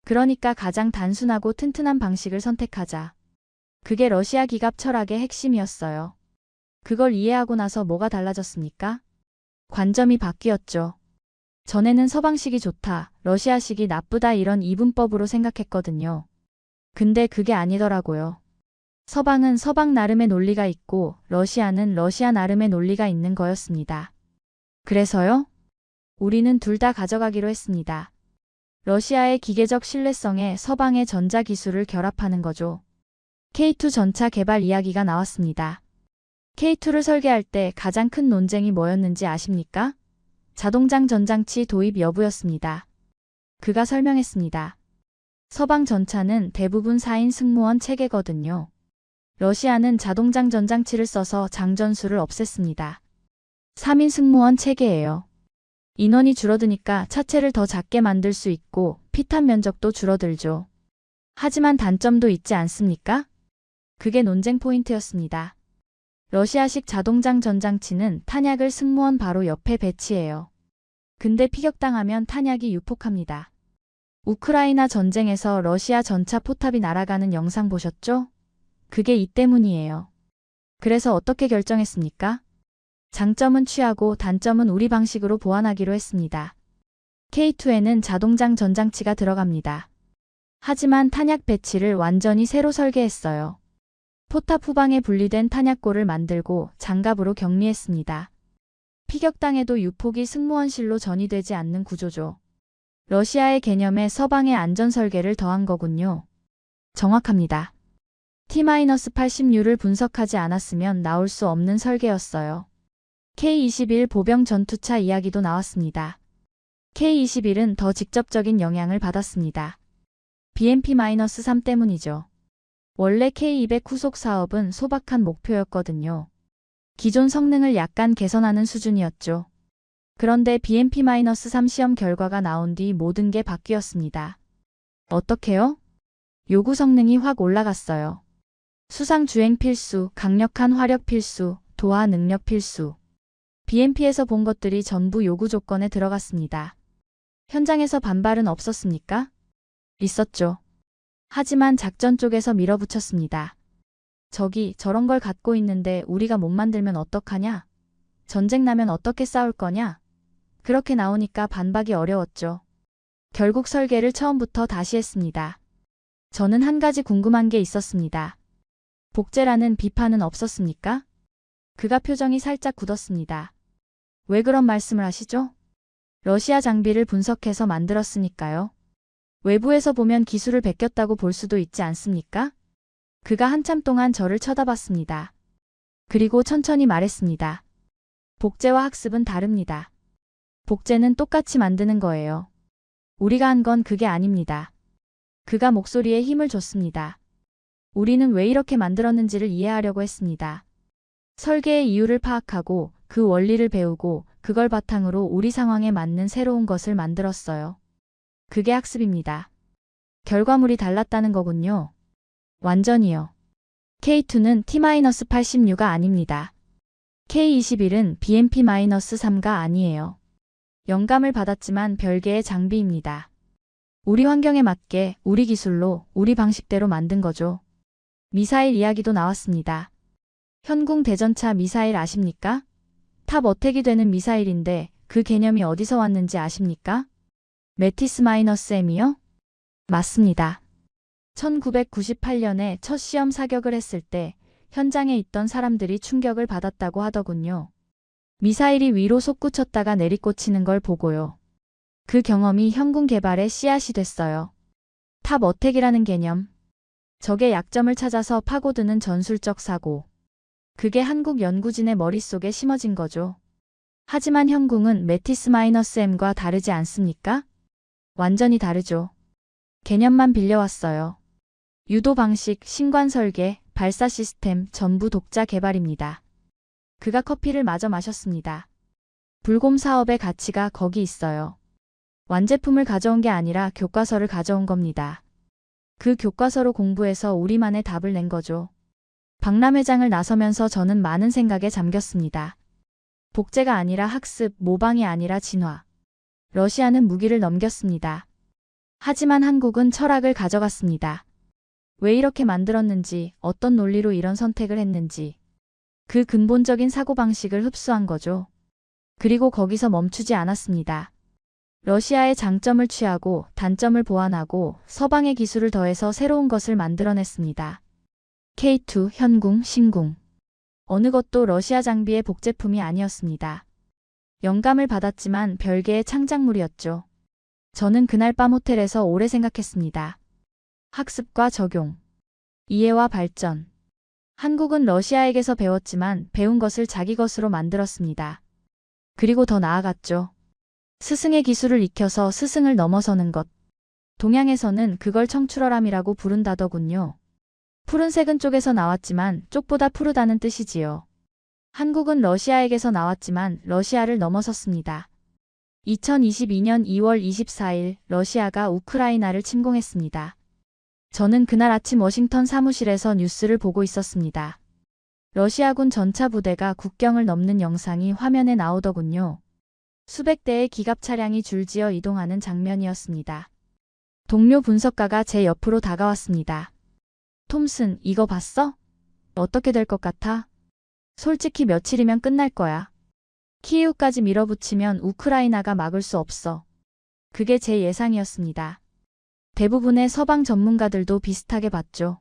그러니까 가장 단순하고 튼튼한 방식을 선택하자. 그게 러시아 기갑 철학의 핵심이었어요. 그걸 이해하고 나서 뭐가 달라졌습니까? 관점이 바뀌었죠. 전에는 서방식이 좋다, 러시아식이 나쁘다 이런 이분법으로 생각했거든요. 근데 그게 아니더라고요. 서방은 서방 나름의 논리가 있고 러시아는 러시아 나름의 논리가 있는 거였습니다. 그래서요? 우리는 둘 다 가져가기로 했습니다. 러시아의 기계적 신뢰성에 서방의 전자기술을 결합하는 거죠. K2 전차 개발 이야기가 나왔습니다. K2를 설계할 때 가장 큰 논쟁이 뭐였는지 아십니까? 자동장 전장치 도입 여부였습니다. 그가 설명했습니다. 서방 전차는 대부분 4인 승무원 체계거든요. 러시아는 자동장 전장치를 써서 장전수를 없앴습니다. 3인 승무원 체계예요. 인원이 줄어드니까 차체를 더 작게 만들 수 있고 피탄 면적도 줄어들죠. 하지만 단점도 있지 않습니까? 그게 논쟁 포인트였습니다. 러시아식 자동장 전장치는 탄약을 승무원 바로 옆에 배치해요. 근데 피격당하면 탄약이 유폭합니다. 우크라이나 전쟁에서 러시아 전차 포탑이 날아가는 영상 보셨죠? 그게 이 때문이에요. 그래서 어떻게 결정했습니까? 장점은 취하고 단점은 우리 방식으로 보완하기로 했습니다. K2에는 자동장 전장치가 들어갑니다. 하지만 탄약 배치를 완전히 새로 설계했어요. 포탑 후방에 분리된 탄약고를 만들고 장갑으로 격리했습니다. 피격당해도 유폭이 승무원실로 전이되지 않는 구조죠. 러시아의 개념에 서방의 안전 설계를 더한 거군요. 정확합니다. T-86를 분석하지 않았으면 나올 수 없는 설계였어요. K-21 보병 전투차 이야기도 나왔습니다. K-21은 더 직접적인 영향을 받았습니다. BMP-3 때문이죠. 원래 K200 후속 사업은 소박한 목표였거든요. 기존 성능을 약간 개선하는 수준이었죠. 그런데 BMP-3 시험 결과가 나온 뒤 모든 게 바뀌었습니다. 어떻게요? 요구 성능이 확 올라갔어요. 수상 주행 필수, 강력한 화력 필수, 도하 능력 필수. BMP에서 본 것들이 전부 요구 조건에 들어갔습니다. 현장에서 반발은 없었습니까? 있었죠. 하지만 작전 쪽에서 밀어붙였습니다. 저기 저런 걸 갖고 있는데 우리가 못 만들면 어떡하냐? 전쟁 나면 어떻게 싸울 거냐? 그렇게 나오니까 반박이 어려웠죠. 결국 설계를 처음부터 다시 했습니다. 저는 한 가지 궁금한 게 있었습니다. 복제라는 비판은 없었습니까? 그가 표정이 살짝 굳었습니다. 왜 그런 말씀을 하시죠? 러시아 장비를 분석해서 만들었으니까요. 외부에서 보면 기술을 베꼈다고 볼 수도 있지 않습니까? 그가 한참 동안 저를 쳐다봤습니다. 그리고 천천히 말했습니다. 복제와 학습은 다릅니다. 복제는 똑같이 만드는 거예요. 우리가 한 건 그게 아닙니다. 그가 목소리에 힘을 줬습니다. 우리는 왜 이렇게 만들었는지를 이해하려고 했습니다. 설계의 이유를 파악하고 그 원리를 배우고 그걸 바탕으로 우리 상황에 맞는 새로운 것을 만들었어요. 그게 학습입니다. 결과물이 달랐다는 거군요. 완전히요. K2는 T-86가 아닙니다. K21은 BMP-3가 아니에요. 영감을 받았지만 별개의 장비입니다. 우리 환경에 맞게 우리 기술로 우리 방식대로 만든 거죠. 미사일 이야기도 나왔습니다. 현궁 대전차 미사일 아십니까? 탑 어택이 되는 미사일인데 그 개념이 어디서 왔는지 아십니까? 메티스-M이요? 맞습니다. 1998년에 첫 시험 사격을 했을 때 현장에 있던 사람들이 충격을 받았다고 하더군요. 미사일이 위로 솟구쳤다가 내리꽂히는 걸 보고요. 그 경험이 현궁 개발의 씨앗이 됐어요. 탑 어택이라는 개념. 적의 약점을 찾아서 파고드는 전술적 사고. 그게 한국 연구진의 머릿속에 심어진 거죠. 하지만 현궁은 메티스-M과 다르지 않습니까? 완전히 다르죠. 개념만 빌려왔어요. 유도 방식, 신관 설계, 발사 시스템 전부 독자 개발입니다. 그가 커피를 마저 마셨습니다. 불곰 사업의 가치가 거기 있어요. 완제품을 가져온 게 아니라 교과서를 가져온 겁니다. 그 교과서로 공부해서 우리만의 답을 낸 거죠. 박람회장을 나서면서 저는 많은 생각에 잠겼습니다. 복제가 아니라 학습, 모방이 아니라 진화. 러시아는 무기를 넘겼습니다. 하지만 한국은 철학을 가져갔습니다. 왜 이렇게 만들었는지, 어떤 논리로 이런 선택을 했는지. 그 근본적인 사고방식을 흡수한 거죠. 그리고 거기서 멈추지 않았습니다. 러시아의 장점을 취하고 단점을 보완하고 서방의 기술을 더해서 새로운 것을 만들어냈습니다. K2, 현궁, 신궁. 어느 것도 러시아 장비의 복제품이 아니었습니다. 영감을 받았지만 별개의 창작물이었죠. 저는 그날 밤 호텔에서 오래 생각했습니다. 학습과 적용, 이해와 발전. 한국은 러시아에게서 배웠지만 배운 것을 자기 것으로 만들었습니다. 그리고 더 나아갔죠. 스승의 기술을 익혀서 스승을 넘어서는 것. 동양에서는 그걸 청출어람이라고 부른다더군요. 푸른색은 쪽에서 나왔지만 쪽보다 푸르다는 뜻이지요. 한국은 러시아에게서 나왔지만 러시아를 넘어섰습니다. 2022년 2월 24일 러시아가 우크라이나를 침공했습니다. 저는 그날 아침 워싱턴 사무실에서 뉴스를 보고 있었습니다. 러시아군 전차 부대가 국경을 넘는 영상이 화면에 나오더군요. 수백 대의 기갑 차량이 줄지어 이동하는 장면이었습니다. 동료 분석가가 제 옆으로 다가왔습니다. 톰슨, 이거 봤어? 어떻게 될 것 같아? 솔직히 며칠이면 끝날 거야. 키이우까지 밀어붙이면 우크라이나가 막을 수 없어. 그게 제 예상이었습니다. 대부분의 서방 전문가들도 비슷하게 봤죠.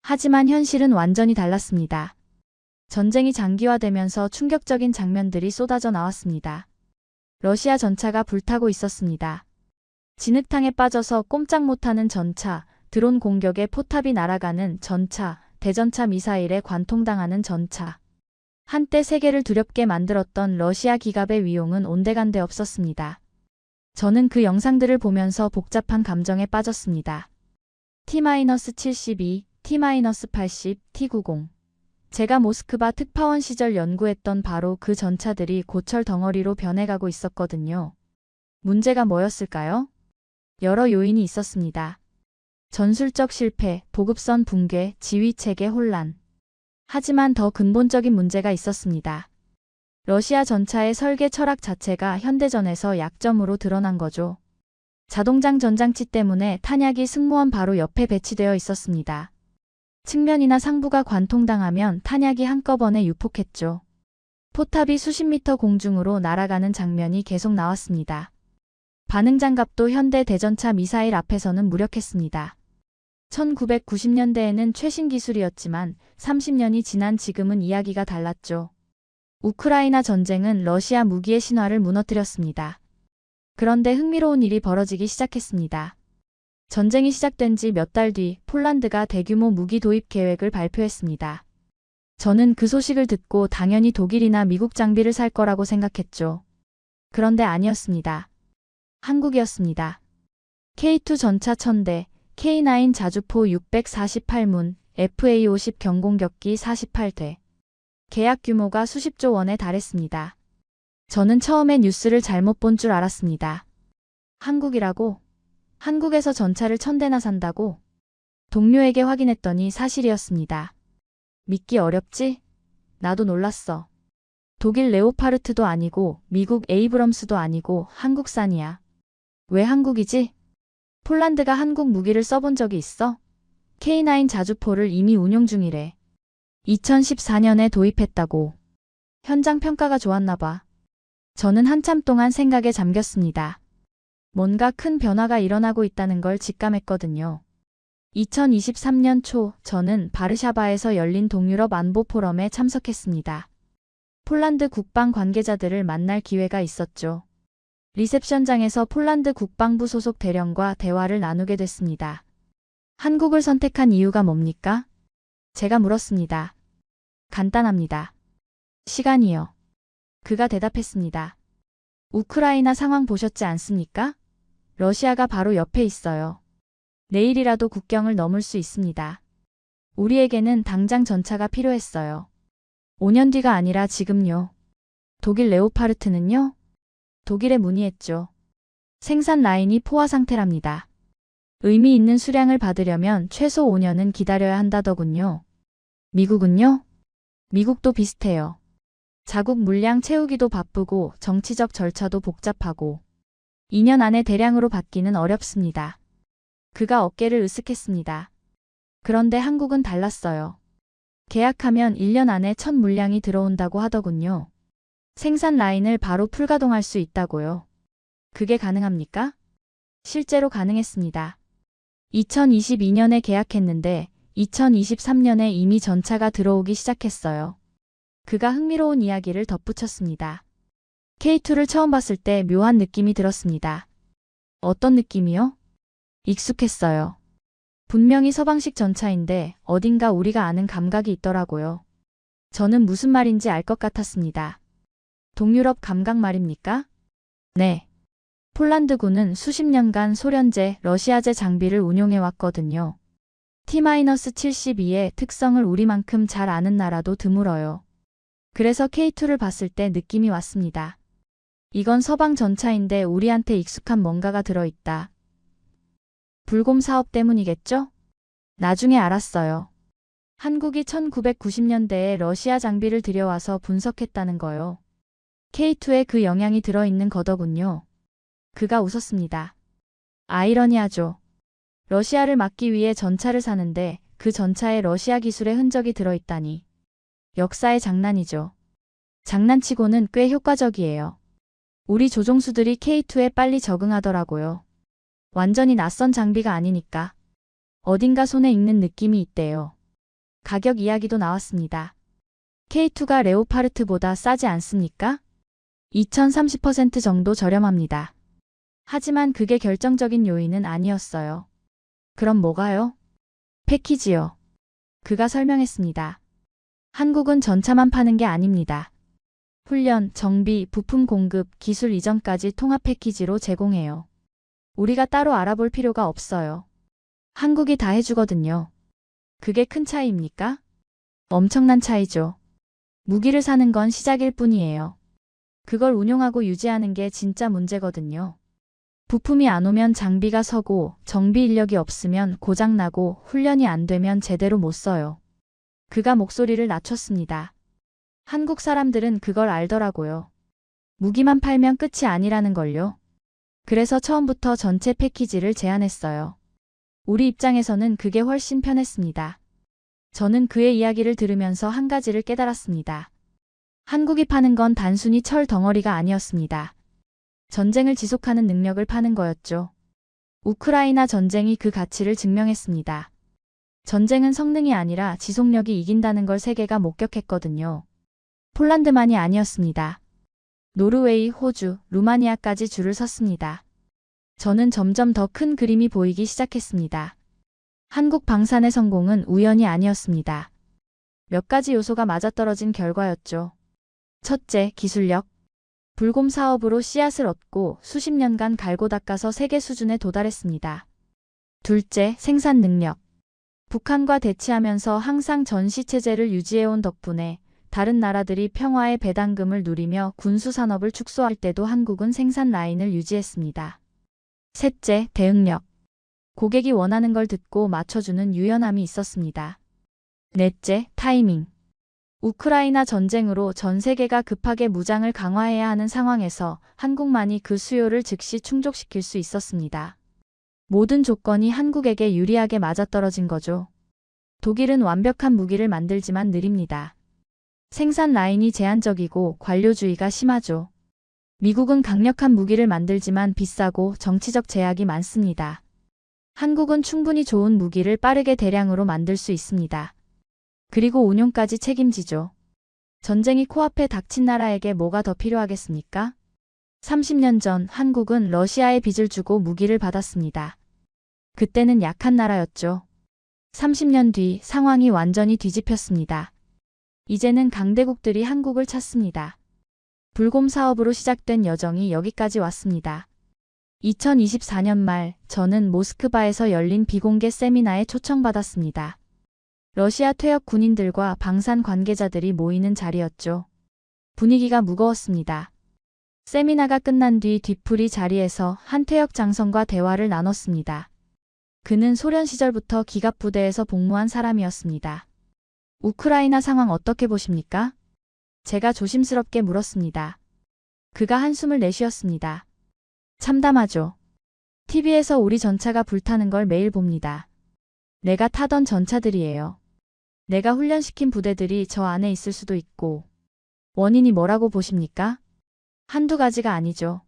하지만 현실은 완전히 달랐습니다. 전쟁이 장기화되면서 충격적인 장면들이 쏟아져 나왔습니다. 러시아 전차가 불타고 있었습니다. 진흙탕에 빠져서 꼼짝 못하는 전차, 드론 공격에 포탑이 날아가는 전차, 대전차 미사일에 관통당하는 전차. 한때 세계를 두렵게 만들었던 러시아 기갑의 위용은 온데간데 없었습니다. 저는 그 영상들을 보면서 복잡한 감정에 빠졌습니다. T-72, T-80, T-90. 제가 모스크바 특파원 시절 연구했던 바로 그 전차들이 고철 덩어리로 변해가고 있었거든요. 문제가 뭐였을까요? 여러 요인이 있었습니다. 전술적 실패, 보급선 붕괴, 지휘체계 혼란. 하지만 더 근본적인 문제가 있었습니다. 러시아 전차의 설계 철학 자체가 현대전에서 약점으로 드러난 거죠. 자동장 전장치 때문에 탄약이 승무원 바로 옆에 배치되어 있었습니다. 측면이나 상부가 관통당하면 탄약이 한꺼번에 유폭했죠. 포탑이 수십 미터 공중으로 날아가는 장면이 계속 나왔습니다. 반응장갑도 현대 대전차 미사일 앞에서는 무력했습니다. 1990년대에는 최신 기술이었지만 30년이 지난 지금은 이야기가 달랐죠. 우크라이나 전쟁은 러시아 무기의 신화를 무너뜨렸습니다. 그런데 흥미로운 일이 벌어지기 시작했습니다. 전쟁이 시작된 지 몇 달 뒤 폴란드가 대규모 무기 도입 계획을 발표했습니다. 저는 그 소식을 듣고 당연히 독일이나 미국 장비를 살 거라고 생각했죠. 그런데 아니었습니다. 한국이었습니다. K2 전차 1000대, K9 자주포 648문, FA50 경공격기 48대. 계약 규모가 수십조 원에 달했습니다. 저는 처음에 뉴스를 잘못 본 줄 알았습니다. 한국이라고? 한국에서 전차를 1000대나 산다고? 동료에게 확인했더니 사실이었습니다. 믿기 어렵지? 나도 놀랐어. 독일 레오파르트도 아니고 미국 에이브럼스도 아니고 한국산이야. 왜 한국이지? 폴란드가 한국 무기를 써본 적이 있어? K9 자주포를 이미 운용 중이래. 2014년에 도입했다고. 현장 평가가 좋았나 봐. 저는 한참 동안 생각에 잠겼습니다. 뭔가 큰 변화가 일어나고 있다는 걸 직감했거든요. 2023년 초 저는 바르샤바에서 열린 동유럽 안보 포럼에 참석했습니다. 폴란드 국방 관계자들을 만날 기회가 있었죠. 리셉션장에서 폴란드 국방부 소속 대령과 대화를 나누게 됐습니다. 한국을 선택한 이유가 뭡니까? 제가 물었습니다. 간단합니다. 시간이요. 그가 대답했습니다. 우크라이나 상황 보셨지 않습니까? 러시아가 바로 옆에 있어요. 내일이라도 국경을 넘을 수 있습니다. 우리에게는 당장 전차가 필요했어요. 5년 뒤가 아니라 지금요. 독일 레오파르트는요? 독일에 문의했죠. 생산 라인이 포화 상태랍니다. 의미 있는 수량을 받으려면 최소 5년은 기다려야 한다더군요. 미국은요? 미국도 비슷해요. 자국 물량 채우기도 바쁘고 정치적 절차도 복잡하고 2년 안에 대량으로 받기는 어렵습니다. 그가 어깨를 으쓱했습니다. 그런데 한국은 달랐어요. 계약하면 1년 안에 첫 물량이 들어온다고 하더군요. 생산 라인을 바로 풀가동할 수 있다고요. 그게 가능합니까? 실제로 가능했습니다. 2022년에 계약했는데 2023년에 이미 전차가 들어오기 시작했어요. 그가 흥미로운 이야기를 덧붙였습니다. K2를 처음 봤을 때 묘한 느낌이 들었습니다. 어떤 느낌이요? 익숙했어요. 분명히 서방식 전차인데 어딘가 우리가 아는 감각이 있더라고요. 저는 무슨 말인지 알 것 같았습니다. 동유럽 감각 말입니까? 네. 폴란드군은 수십 년간 소련제, 러시아제 장비를 운용해왔거든요. T-72의 특성을 우리만큼 잘 아는 나라도 드물어요. 그래서 K2를 봤을 때 느낌이 왔습니다. 이건 서방 전차인데 우리한테 익숙한 뭔가가 들어있다. 불곰 사업 때문이겠죠? 나중에 알았어요. 한국이 1990년대에 러시아 장비를 들여와서 분석했다는 거요. K2에 그 영향이 들어있는 거더군요. 그가 웃었습니다. 아이러니하죠. 러시아를 막기 위해 전차를 사는데 그 전차에 러시아 기술의 흔적이 들어있다니. 역사의 장난이죠. 장난치고는 꽤 효과적이에요. 우리 조종수들이 K2에 빨리 적응하더라고요. 완전히 낯선 장비가 아니니까. 어딘가 손에 익는 느낌이 있대요. 가격 이야기도 나왔습니다. K2가 레오파르트보다 싸지 않습니까? 2030% 정도 저렴합니다. 하지만 그게 결정적인 요인은 아니었어요. 그럼 뭐가요? 패키지요. 그가 설명했습니다. 한국은 전차만 파는 게 아닙니다. 훈련, 정비, 부품 공급, 기술 이전까지 통합 패키지로 제공해요. 우리가 따로 알아볼 필요가 없어요. 한국이 다 해주거든요. 그게 큰 차이입니까? 엄청난 차이죠. 무기를 사는 건 시작일 뿐이에요. 그걸 운용하고 유지하는 게 진짜 문제거든요. 부품이 안 오면 장비가 서고 정비 인력이 없으면 고장나고 훈련이 안 되면 제대로 못 써요. 그가 목소리를 낮췄습니다. 한국 사람들은 그걸 알더라고요. 무기만 팔면 끝이 아니라는 걸요. 그래서 처음부터 전체 패키지를 제안했어요. 우리 입장에서는 그게 훨씬 편했습니다. 저는 그의 이야기를 들으면서 한 가지를 깨달았습니다. 한국이 파는 건 단순히 철 덩어리가 아니었습니다. 전쟁을 지속하는 능력을 파는 거였죠. 우크라이나 전쟁이 그 가치를 증명했습니다. 전쟁은 성능이 아니라 지속력이 이긴다는 걸 세계가 목격했거든요. 폴란드만이 아니었습니다. 노르웨이, 호주, 루마니아까지 줄을 섰습니다. 저는 점점 더 큰 그림이 보이기 시작했습니다. 한국 방산의 성공은 우연이 아니었습니다. 몇 가지 요소가 맞아떨어진 결과였죠. 첫째, 기술력. 불곰 사업으로 씨앗을 얻고 수십 년간 갈고 닦아서 세계 수준에 도달했습니다. 둘째, 생산 능력. 북한과 대치하면서 항상 전시체제를 유지해온 덕분에 다른 나라들이 평화의 배당금을 누리며 군수산업을 축소할 때도 한국은 생산 라인을 유지했습니다. 셋째, 대응력. 고객이 원하는 걸 듣고 맞춰주는 유연함이 있었습니다. 넷째, 타이밍. 우크라이나 전쟁으로 전 세계가 급하게 무장을 강화해야 하는 상황에서 한국만이 그 수요를 즉시 충족시킬 수 있었습니다. 모든 조건이 한국에게 유리하게 맞아떨어진 거죠. 독일은 완벽한 무기를 만들지만 느립니다. 생산 라인이 제한적이고 관료주의가 심하죠. 미국은 강력한 무기를 만들지만 비싸고 정치적 제약이 많습니다. 한국은 충분히 좋은 무기를 빠르게 대량으로 만들 수 있습니다. 그리고 운용까지 책임지죠. 전쟁이 코앞에 닥친 나라에게 뭐가 더 필요하겠습니까? 30년 전 한국은 러시아에 빚을 주고 무기를 받았습니다. 그때는 약한 나라였죠. 30년 뒤 상황이 완전히 뒤집혔습니다. 이제는 강대국들이 한국을 찾습니다. 불곰 사업으로 시작된 여정이 여기까지 왔습니다. 2024년 말 저는 모스크바에서 열린 비공개 세미나에 초청받았습니다. 러시아 퇴역 군인들과 방산 관계자들이 모이는 자리였죠. 분위기가 무거웠습니다. 세미나가 끝난 뒤 뒤풀이 자리에서 한 퇴역 장성과 대화를 나눴습니다. 그는 소련 시절부터 기갑부대에서 복무한 사람이었습니다. 우크라이나 상황 어떻게 보십니까? 제가 조심스럽게 물었습니다. 그가 한숨을 내쉬었습니다. 참담하죠. TV에서 우리 전차가 불타는 걸 매일 봅니다. 내가 타던 전차들이에요. 내가 훈련시킨 부대들이 저 안에 있을 수도 있고. 원인이 뭐라고 보십니까? 한두 가지가 아니죠.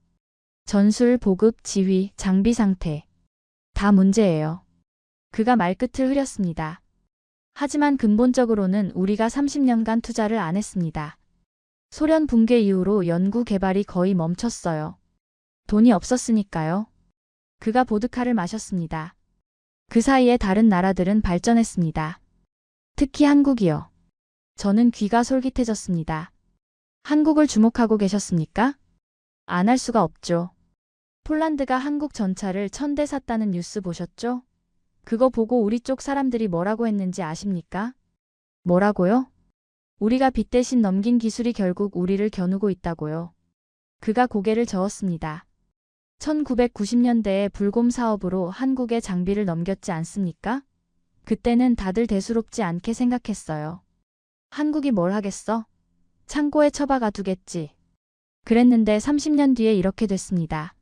전술, 보급, 지휘, 장비 상태. 다 문제예요. 그가 말끝을 흐렸습니다. 하지만 근본적으로는 우리가 30년간 투자를 안 했습니다. 소련 붕괴 이후로 연구 개발이 거의 멈췄어요. 돈이 없었으니까요. 그가 보드카를 마셨습니다. 그 사이에 다른 나라들은 발전했습니다. 특히 한국이요. 저는 귀가 솔깃해졌습니다. 한국을 주목하고 계셨습니까? 안 할 수가 없죠. 폴란드가 한국 전차를 1000대 샀다는 뉴스 보셨죠? 그거 보고 우리 쪽 사람들이 뭐라고 했는지 아십니까? 뭐라고요? 우리가 빚 대신 넘긴 기술이 결국 우리를 겨누고 있다고요. 그가 고개를 저었습니다. 1990년대에 불곰 사업으로 한국에 장비를 넘겼지 않습니까? 그때는 다들 대수롭지 않게 생각했어요. 한국이 뭘 하겠어? 창고에 처박아 두겠지. 그랬는데 30년 뒤에 이렇게 됐습니다.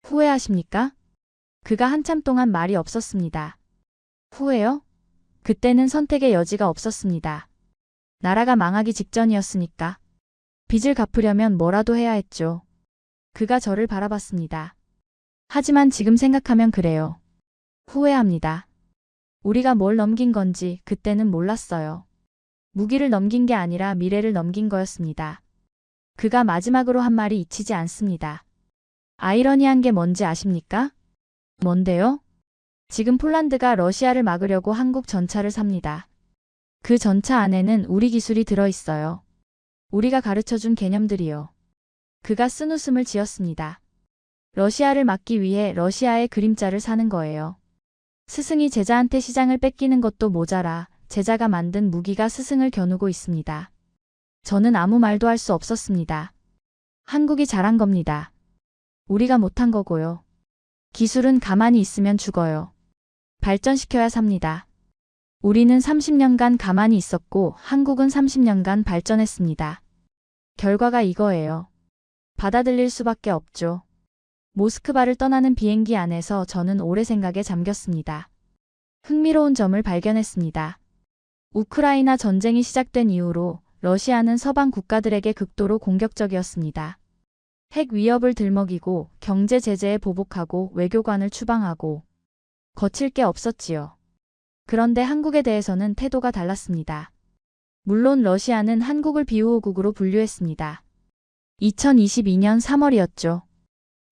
후회하십니까? 그가 한참 동안 말이 없었습니다. 후회요? 그때는 선택의 여지가 없었습니다. 나라가 망하기 직전이었으니까. 빚을 갚으려면 뭐라도 해야 했죠. 그가 저를 바라봤습니다. 하지만 지금 생각하면 그래요. 후회합니다. 우리가 뭘 넘긴 건지 그때는 몰랐어요. 무기를 넘긴 게 아니라 미래를 넘긴 거였습니다. 그가 마지막으로 한 말이 잊히지 않습니다. 아이러니한 게 뭔지 아십니까? 뭔데요? 지금 폴란드가 러시아를 막으려고 한국 전차를 삽니다. 그 전차 안에는 우리 기술이 들어있어요. 우리가 가르쳐준 개념들이요. 그가 쓴웃음을 지었습니다. 러시아를 막기 위해 러시아의 그림자를 사는 거예요. 스승이 제자한테 시장을 뺏기는 것도 모자라 제자가 만든 무기가 스승을 겨누고 있습니다. 저는 아무 말도 할 수 없었습니다. 한국이 잘한 겁니다. 우리가 못한 거고요. 기술은 가만히 있으면 죽어요. 발전시켜야 삽니다. 우리는 30년간 가만히 있었고 한국은 30년간 발전했습니다. 결과가 이거예요. 받아들일 수밖에 없죠. 모스크바를 떠나는 비행기 안에서 저는 오래 생각에 잠겼습니다. 흥미로운 점을 발견했습니다. 우크라이나 전쟁이 시작된 이후로 러시아는 서방 국가들에게 극도로 공격적이었습니다. 핵 위협을 들먹이고 경제 제재에 보복하고 외교관을 추방하고 거칠 게 없었지요. 그런데 한국에 대해서는 태도가 달랐습니다. 물론 러시아는 한국을 비호국으로 분류했습니다. 2022년 3월이었죠.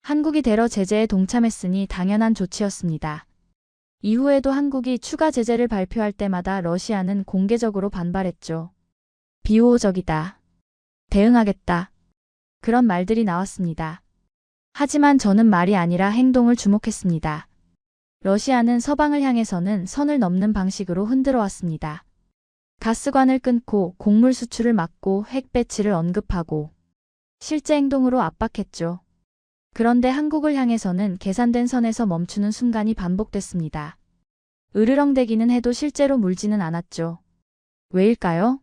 한국이 대러 제재에 동참했으니 당연한 조치였습니다. 이후에도 한국이 추가 제재를 발표할 때마다 러시아는 공개적으로 반발했죠. 비호적이다. 대응하겠다. 그런 말들이 나왔습니다. 하지만 저는 말이 아니라 행동을 주목했습니다. 러시아는 서방을 향해서는 선을 넘는 방식으로 흔들어 왔습니다. 가스관을 끊고 곡물 수출을 막고 핵 배치를 언급하고 실제 행동으로 압박했죠. 그런데 한국을 향해서는 계산된 선에서 멈추는 순간이 반복됐습니다. 으르렁대기는 해도 실제로 물지는 않았죠. 왜일까요?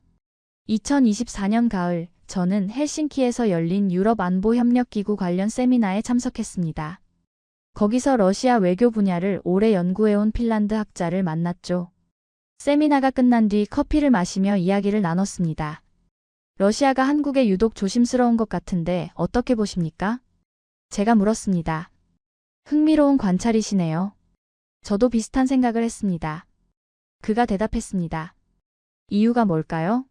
2024년 가을, 저는 헬싱키에서 열린 유럽 안보협력기구 관련 세미나에 참석했습니다. 거기서 러시아 외교 분야를 오래 연구해온 핀란드 학자를 만났죠. 세미나가 끝난 뒤 커피를 마시며 이야기를 나눴습니다. 러시아가 한국에 유독 조심스러운 것 같은데 어떻게 보십니까? 제가 물었습니다. 흥미로운 관찰이시네요. 저도 비슷한 생각을 했습니다. 그가 대답했습니다. 이유가 뭘까요?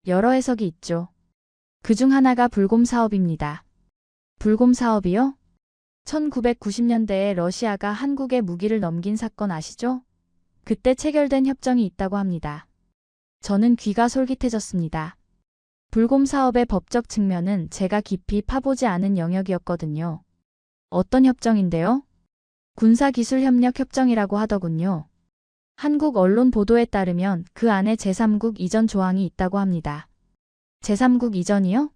여러 해석이 있죠. 그중 하나가 불곰 사업입니다. 불곰 사업이요? 1990년대에 러시아가 한국에 무기를 넘긴 사건 아시죠? 그때 체결된 협정이 있다고 합니다. 저는 귀가 솔깃해졌습니다. 불곰 사업의 법적 측면은 제가 깊이 파보지 않은 영역이었거든요. 어떤 협정인데요? 군사기술협력 협정이라고 하더군요. 한국 언론 보도에 따르면 그 안에 제3국 이전 조항이 있다고 합니다. 제3국 이전이요?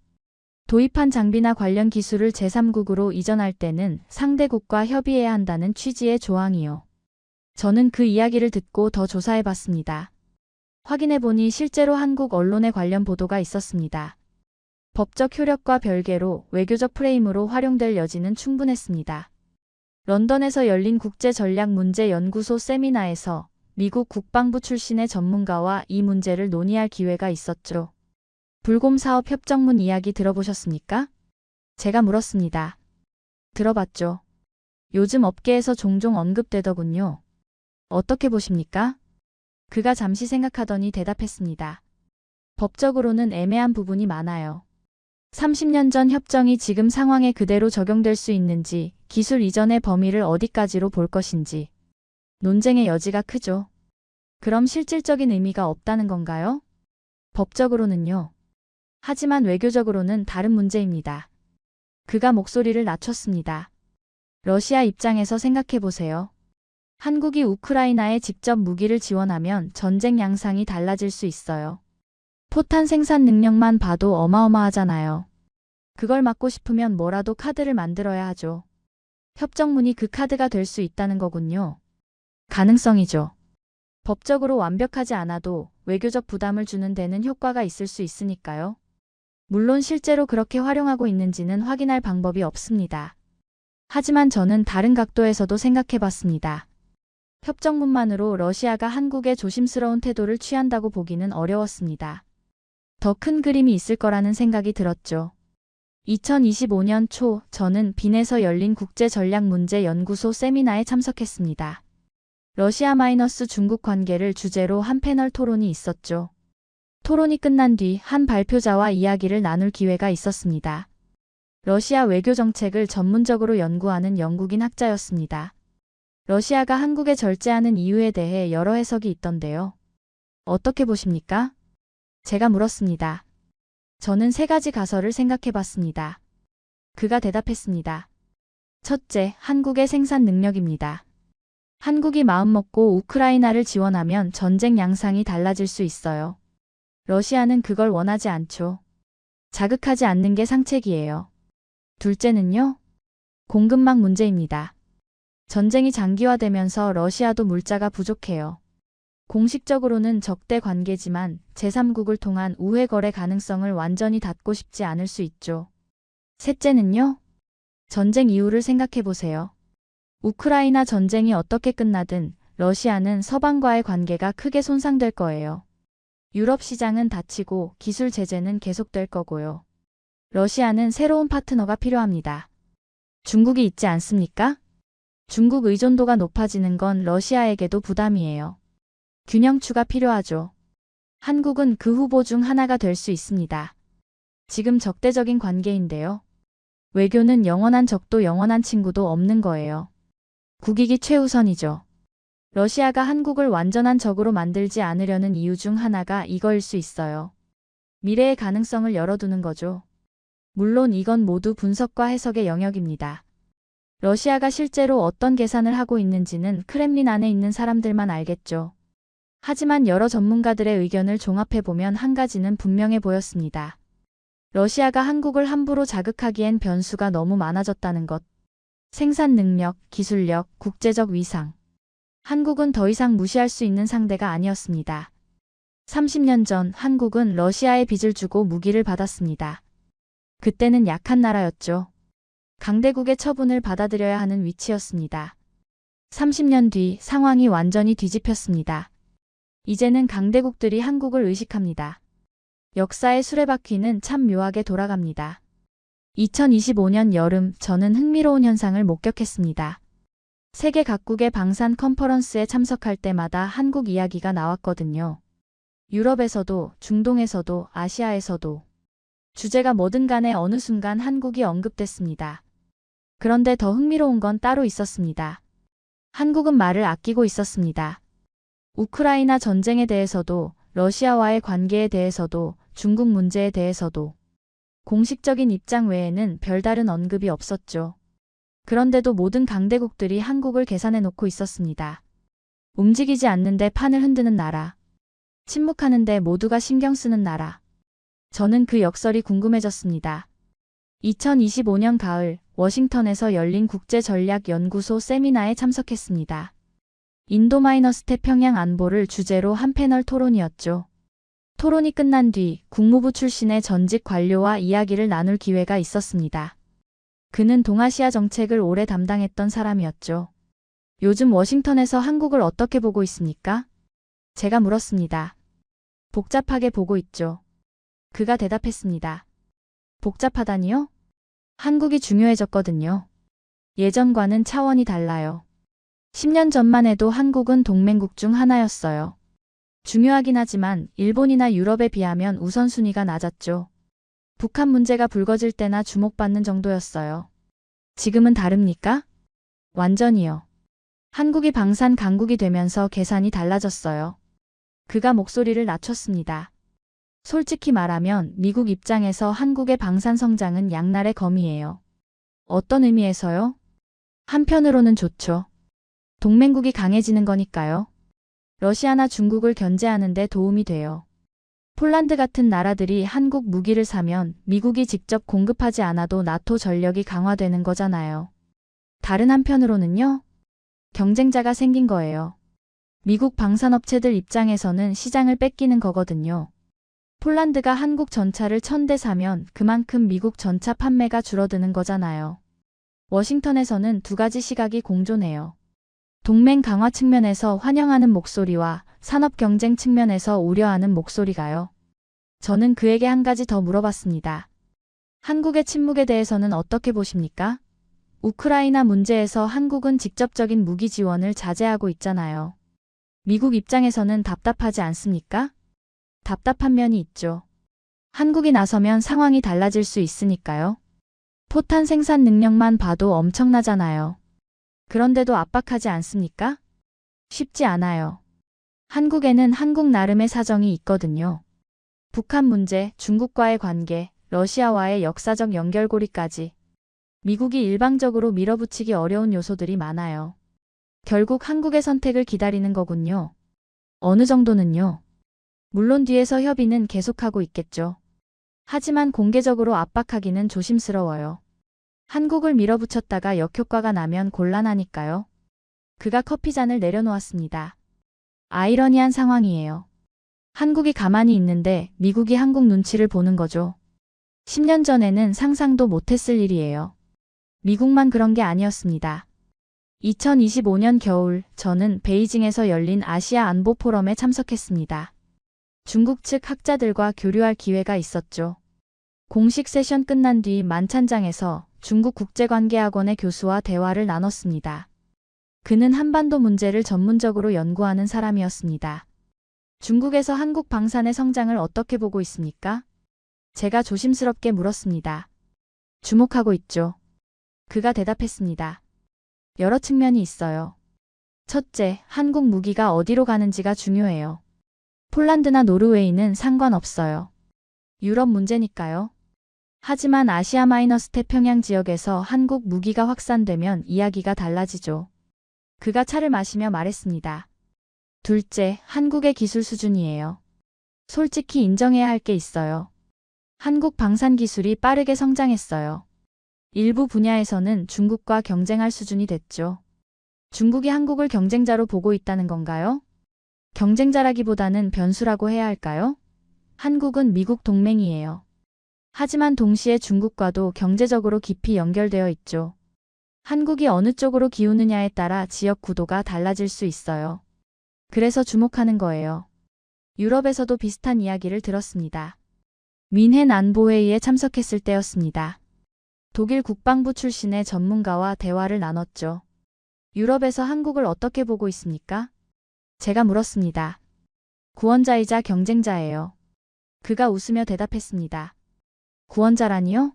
도입한 장비나 관련 기술을 제3국으로 이전할 때는 상대국과 협의해야 한다는 취지의 조항이요. 저는 그 이야기를 듣고 더 조사해봤습니다. 확인해보니 실제로 한국 언론에 관련 보도가 있었습니다. 법적 효력과 별개로 외교적 프레임으로 활용될 여지는 충분했습니다. 런던에서 열린 국제전략문제연구소 세미나에서 미국 국방부 출신의 전문가와 이 문제를 논의할 기회가 있었죠. 불곰 사업 협정문 이야기 들어보셨습니까? 제가 물었습니다. 들어봤죠. 요즘 업계에서 종종 언급되더군요. 어떻게 보십니까? 그가 잠시 생각하더니 대답했습니다. 법적으로는 애매한 부분이 많아요. 30년 전 협정이 지금 상황에 그대로 적용될 수 있는지, 기술 이전의 범위를 어디까지로 볼 것인지 논쟁의 여지가 크죠. 그럼 실질적인 의미가 없다는 건가요? 법적으로는요. 하지만 외교적으로는 다른 문제입니다. 그가 목소리를 낮췄습니다. 러시아 입장에서 생각해보세요. 한국이 우크라이나에 직접 무기를 지원하면 전쟁 양상이 달라질 수 있어요. 포탄 생산 능력만 봐도 어마어마하잖아요. 그걸 막고 싶으면 뭐라도 카드를 만들어야 하죠. 협정문이 그 카드가 될 수 있다는 거군요. 가능성이죠. 법적으로 완벽하지 않아도 외교적 부담을 주는 데는 효과가 있을 수 있으니까요. 물론 실제로 그렇게 활용하고 있는지는 확인할 방법이 없습니다. 하지만 저는 다른 각도에서도 생각해봤습니다. 협정문만으로 러시아가 한국에 조심스러운 태도를 취한다고 보기는 어려웠습니다. 더 큰 그림이 있을 거라는 생각이 들었죠. 2025년 초 저는 빈에서 열린 국제전략문제연구소 세미나에 참석했습니다. 러시아-중국 관계를 주제로 한 패널 토론이 있었죠. 토론이 끝난 뒤 한 발표자와 이야기를 나눌 기회가 있었습니다. 러시아 외교 정책을 전문적으로 연구하는 영국인 학자였습니다. 러시아가 한국에 절제하는 이유에 대해 여러 해석이 있던데요. 어떻게 보십니까? 제가 물었습니다. 저는 3가지 가설을 생각해봤습니다. 그가 대답했습니다. 첫째, 한국의 생산 능력입니다. 한국이 마음먹고 우크라이나를 지원하면 전쟁 양상이 달라질 수 있어요. 러시아는 그걸 원하지 않죠. 자극하지 않는 게 상책이에요. 둘째는요? 공급망 문제입니다. 전쟁이 장기화되면서 러시아도 물자가 부족해요. 공식적으로는 적대 관계지만 제3국을 통한 우회 거래 가능성을 완전히 닫고 싶지 않을 수 있죠. 셋째는요? 전쟁 이후를 생각해보세요. 우크라이나 전쟁이 어떻게 끝나든 러시아는 서방과의 관계가 크게 손상될 거예요. 유럽 시장은 닫히고 기술 제재는 계속될 거고요. 러시아는 새로운 파트너가 필요합니다. 중국이 있지 않습니까? 중국 의존도가 높아지는 건 러시아에게도 부담이에요. 균형추가 필요하죠. 한국은 그 후보 중 하나가 될 수 있습니다. 지금 적대적인 관계인데요. 외교는 영원한 적도 영원한 친구도 없는 거예요. 국익이 최우선이죠. 러시아가 한국을 완전한 적으로 만들지 않으려는 이유 중 하나가 이거일 수 있어요. 미래의 가능성을 열어두는 거죠. 물론 이건 모두 분석과 해석의 영역입니다. 러시아가 실제로 어떤 계산을 하고 있는지는 크렘린 안에 있는 사람들만 알겠죠. 하지만 여러 전문가들의 의견을 종합해보면 한 가지는 분명해 보였습니다. 러시아가 한국을 함부로 자극하기엔 변수가 너무 많아졌다는 것. 생산 능력, 기술력, 국제적 위상. 한국은 더 이상 무시할 수 있는 상대가 아니었습니다. 30년 전 한국은 러시아에 빚을 주고 무기를 받았습니다. 그때는 약한 나라였죠. 강대국의 처분을 받아들여야 하는 위치였습니다. 30년 뒤 상황이 완전히 뒤집혔습니다. 이제는 강대국들이 한국을 의식합니다. 역사의 수레바퀴는 참 묘하게 돌아갑니다. 2025년 여름 저는 흥미로운 현상을 목격했습니다. 세계 각국의 방산 컨퍼런스에 참석할 때마다 한국 이야기가 나왔거든요. 유럽에서도, 중동에서도, 아시아에서도. 주제가 뭐든 간에 어느 순간 한국이 언급됐습니다. 그런데 더 흥미로운 건 따로 있었습니다. 한국은 말을 아끼고 있었습니다. 우크라이나 전쟁에 대해서도, 러시아와의 관계에 대해서도, 중국 문제에 대해서도 공식적인 입장 외에는 별다른 언급이 없었죠. 그런데도 모든 강대국들이 한국을 계산해 놓고 있었습니다. 움직이지 않는데 판을 흔드는 나라. 침묵하는데 모두가 신경 쓰는 나라. 저는 그 역설이 궁금해졌습니다. 2025년 가을 워싱턴에서 열린 국제전략연구소 세미나에 참석했습니다. 인도- 태평양 안보를 주제로 한 패널 토론이었죠. 토론이 끝난 뒤 국무부 출신의 전직 관료와 이야기를 나눌 기회가 있었습니다. 그는 동아시아 정책을 오래 담당했던 사람이었죠. 요즘 워싱턴에서 한국을 어떻게 보고 있습니까? 제가 물었습니다. 복잡하게 보고 있죠. 그가 대답했습니다. 복잡하다니요? 한국이 중요해졌거든요. 예전과는 차원이 달라요. 10년 전만 해도 한국은 동맹국 중 하나였어요. 중요하긴 하지만 일본이나 유럽에 비하면 우선순위가 낮았죠. 북한 문제가 불거질 때나 주목받는 정도였어요. 지금은 다릅니까? 완전히요. 한국이 방산 강국이 되면서 계산이 달라졌어요. 그가 목소리를 낮췄습니다. 솔직히 말하면 미국 입장에서 한국의 방산 성장은 양날의 검이에요. 어떤 의미에서요? 한편으로는 좋죠. 동맹국이 강해지는 거니까요. 러시아나 중국을 견제하는 데 도움이 돼요. 폴란드 같은 나라들이 한국 무기를 사면 미국이 직접 공급하지 않아도 나토 전력이 강화되는 거잖아요. 다른 한편으로는요. 경쟁자가 생긴 거예요. 미국 방산업체들 입장에서는 시장을 뺏기는 거거든요. 폴란드가 한국 전차를 1000대 사면 그만큼 미국 전차 판매가 줄어드는 거잖아요. 워싱턴에서는 두 가지 시각이 공존해요. 동맹 강화 측면에서 환영하는 목소리와 산업 경쟁 측면에서 우려하는 목소리가요. 저는 그에게 한 가지 더 물어봤습니다. 한국의 침묵에 대해서는 어떻게 보십니까? 우크라이나 문제에서 한국은 직접적인 무기 지원을 자제하고 있잖아요. 미국 입장에서는 답답하지 않습니까? 답답한 면이 있죠. 한국이 나서면 상황이 달라질 수 있으니까요. 포탄 생산 능력만 봐도 엄청나잖아요. 그런데도 압박하지 않습니까? 쉽지 않아요. 한국에는 한국 나름의 사정이 있거든요. 북한 문제, 중국과의 관계, 러시아와의 역사적 연결고리까지. 미국이 일방적으로 밀어붙이기 어려운 요소들이 많아요. 결국 한국의 선택을 기다리는 거군요. 어느 정도는요. 물론 뒤에서 협의는 계속하고 있겠죠. 하지만 공개적으로 압박하기는 조심스러워요. 한국을 밀어붙였다가 역효과가 나면 곤란하니까요. 그가 커피잔을 내려놓았습니다. 아이러니한 상황이에요. 한국이 가만히 있는데 미국이 한국 눈치를 보는 거죠. 10년 전에는 상상도 못했을 일이에요. 미국만 그런 게 아니었습니다. 2025년 겨울 저는 베이징에서 열린 아시아 안보 포럼에 참석했습니다. 중국 측 학자들과 교류할 기회가 있었죠. 공식 세션 끝난 뒤 만찬장에서 중국 국제관계학원의 교수와 대화를 나눴습니다. 그는 한반도 문제를 전문적으로 연구하는 사람이었습니다. 중국에서 한국 방산의 성장을 어떻게 보고 있습니까? 제가 조심스럽게 물었습니다. 주목하고 있죠. 그가 대답했습니다. 여러 측면이 있어요. 첫째, 한국 무기가 어디로 가는지가 중요해요. 폴란드나 노르웨이는 상관없어요. 유럽 문제니까요. 하지만 아시아 마이너스 태평양 지역에서 한국 무기가 확산되면 이야기가 달라지죠. 그가 차를 마시며 말했습니다. 둘째, 한국의 기술 수준이에요. 솔직히 인정해야 할 게 있어요. 한국 방산 기술이 빠르게 성장했어요. 일부 분야에서는 중국과 경쟁할 수준이 됐죠. 중국이 한국을 경쟁자로 보고 있다는 건가요? 경쟁자라기보다는 변수라고 해야 할까요? 한국은 미국 동맹이에요. 하지만 동시에 중국과도 경제적으로 깊이 연결되어 있죠. 한국이 어느 쪽으로 기우느냐에 따라 지역 구도가 달라질 수 있어요. 그래서 주목하는 거예요. 유럽에서도 비슷한 이야기를 들었습니다. 뮌헨 안보회의에 참석했을 때였습니다. 독일 국방부 출신의 전문가와 대화를 나눴죠. 유럽에서 한국을 어떻게 보고 있습니까? 제가 물었습니다. 구원자이자 경쟁자예요. 그가 웃으며 대답했습니다. 구원자라니요?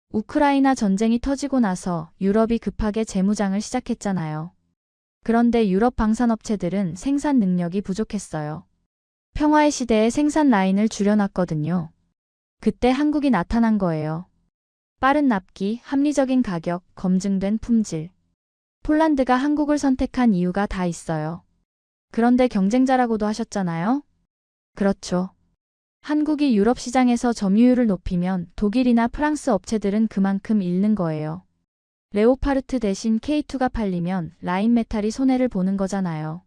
우크라이나 전쟁이 터지고 나서 유럽이 급하게 재무장을 시작했잖아요. 그런데 유럽 방산업체들은 생산 능력이 부족했어요. 평화의 시대에 생산 라인을 줄여놨거든요. 그때 한국이 나타난 거예요. 빠른 납기, 합리적인 가격, 검증된 품질. 폴란드가 한국을 선택한 이유가 다 있어요. 그런데 경쟁자라고도 하셨잖아요? 그렇죠. 한국이 유럽 시장에서 점유율을 높이면 독일이나 프랑스 업체들은 그만큼 잃는 거예요. 레오파르트 대신 K2가 팔리면 라인메탈이 손해를 보는 거잖아요.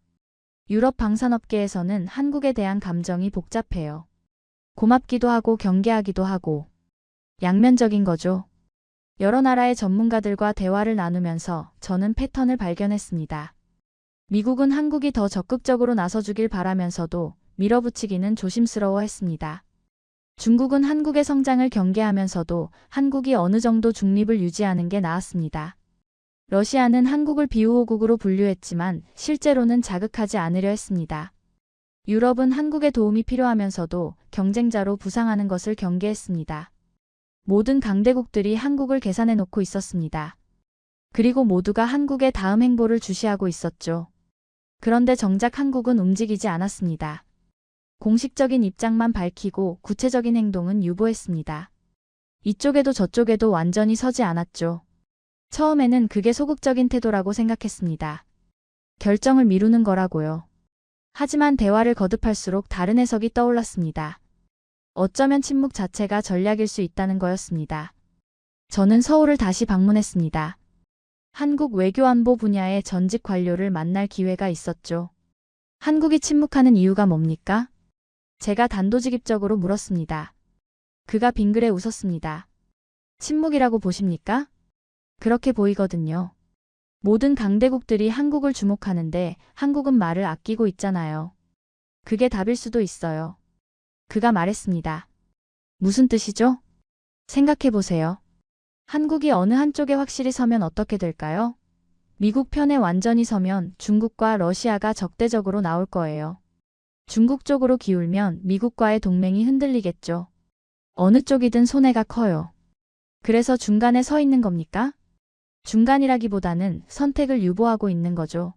유럽 방산업계에서는 한국에 대한 감정이 복잡해요. 고맙기도 하고 경계하기도 하고. 양면적인 거죠. 여러 나라의 전문가들과 대화를 나누면서 저는 패턴을 발견했습니다. 미국은 한국이 더 적극적으로 나서주길 바라면서도 밀어붙이기는 조심스러워했습니다. 중국은 한국의 성장을 경계하면서도 한국이 어느 정도 중립을 유지하는 게 나았습니다. 러시아는 한국을 비우호국으로 분류했지만 실제로는 자극하지 않으려 했습니다. 유럽은 한국의 도움이 필요하면서도 경쟁자로 부상하는 것을 경계했습니다. 모든 강대국들이 한국을 계산해 놓고 있었습니다. 그리고 모두가 한국의 다음 행보를 주시하고 있었죠. 그런데 정작 한국은 움직이지 않았습니다. 공식적인 입장만 밝히고 구체적인 행동은 유보했습니다. 이쪽에도 저쪽에도 완전히 서지 않았죠. 처음에는 그게 소극적인 태도라고 생각했습니다. 결정을 미루는 거라고요. 하지만 대화를 거듭할수록 다른 해석이 떠올랐습니다. 어쩌면 침묵 자체가 전략일 수 있다는 거였습니다. 저는 서울을 다시 방문했습니다. 한국 외교안보 분야의 전직 관료를 만날 기회가 있었죠. 한국이 침묵하는 이유가 뭡니까? 제가 단도직입적으로 물었습니다. 그가 빙그레 웃었습니다. 침묵이라고 보십니까? 그렇게 보이거든요. 모든 강대국들이 한국을 주목하는데 한국은 말을 아끼고 있잖아요. 그게 답일 수도 있어요. 그가 말했습니다. 무슨 뜻이죠? 생각해보세요. 한국이 어느 한쪽에 확실히 서면 어떻게 될까요? 미국 편에 완전히 서면 중국과 러시아가 적대적으로 나올 거예요. 중국 쪽으로 기울면 미국과의 동맹이 흔들리겠죠. 어느 쪽이든 손해가 커요. 그래서 중간에 서 있는 겁니까? 중간이라기보다는 선택을 유보하고 있는 거죠.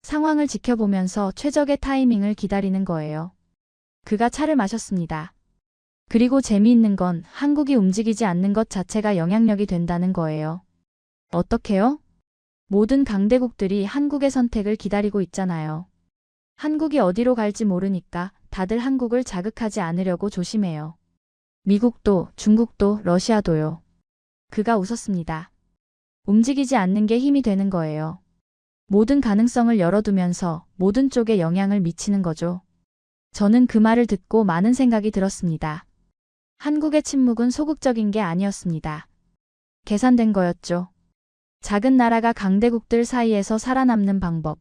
상황을 지켜보면서 최적의 타이밍을 기다리는 거예요. 그가 차를 마셨습니다. 그리고 재미있는 건 한국이 움직이지 않는 것 자체가 영향력이 된다는 거예요. 어떻게요? 모든 강대국들이 한국의 선택을 기다리고 있잖아요. 한국이 어디로 갈지 모르니까 다들 한국을 자극하지 않으려고 조심해요. 미국도, 중국도, 러시아도요. 그가 웃었습니다. 움직이지 않는 게 힘이 되는 거예요. 모든 가능성을 열어두면서 모든 쪽에 영향을 미치는 거죠. 저는 그 말을 듣고 많은 생각이 들었습니다. 한국의 침묵은 소극적인 게 아니었습니다. 계산된 거였죠. 작은 나라가 강대국들 사이에서 살아남는 방법.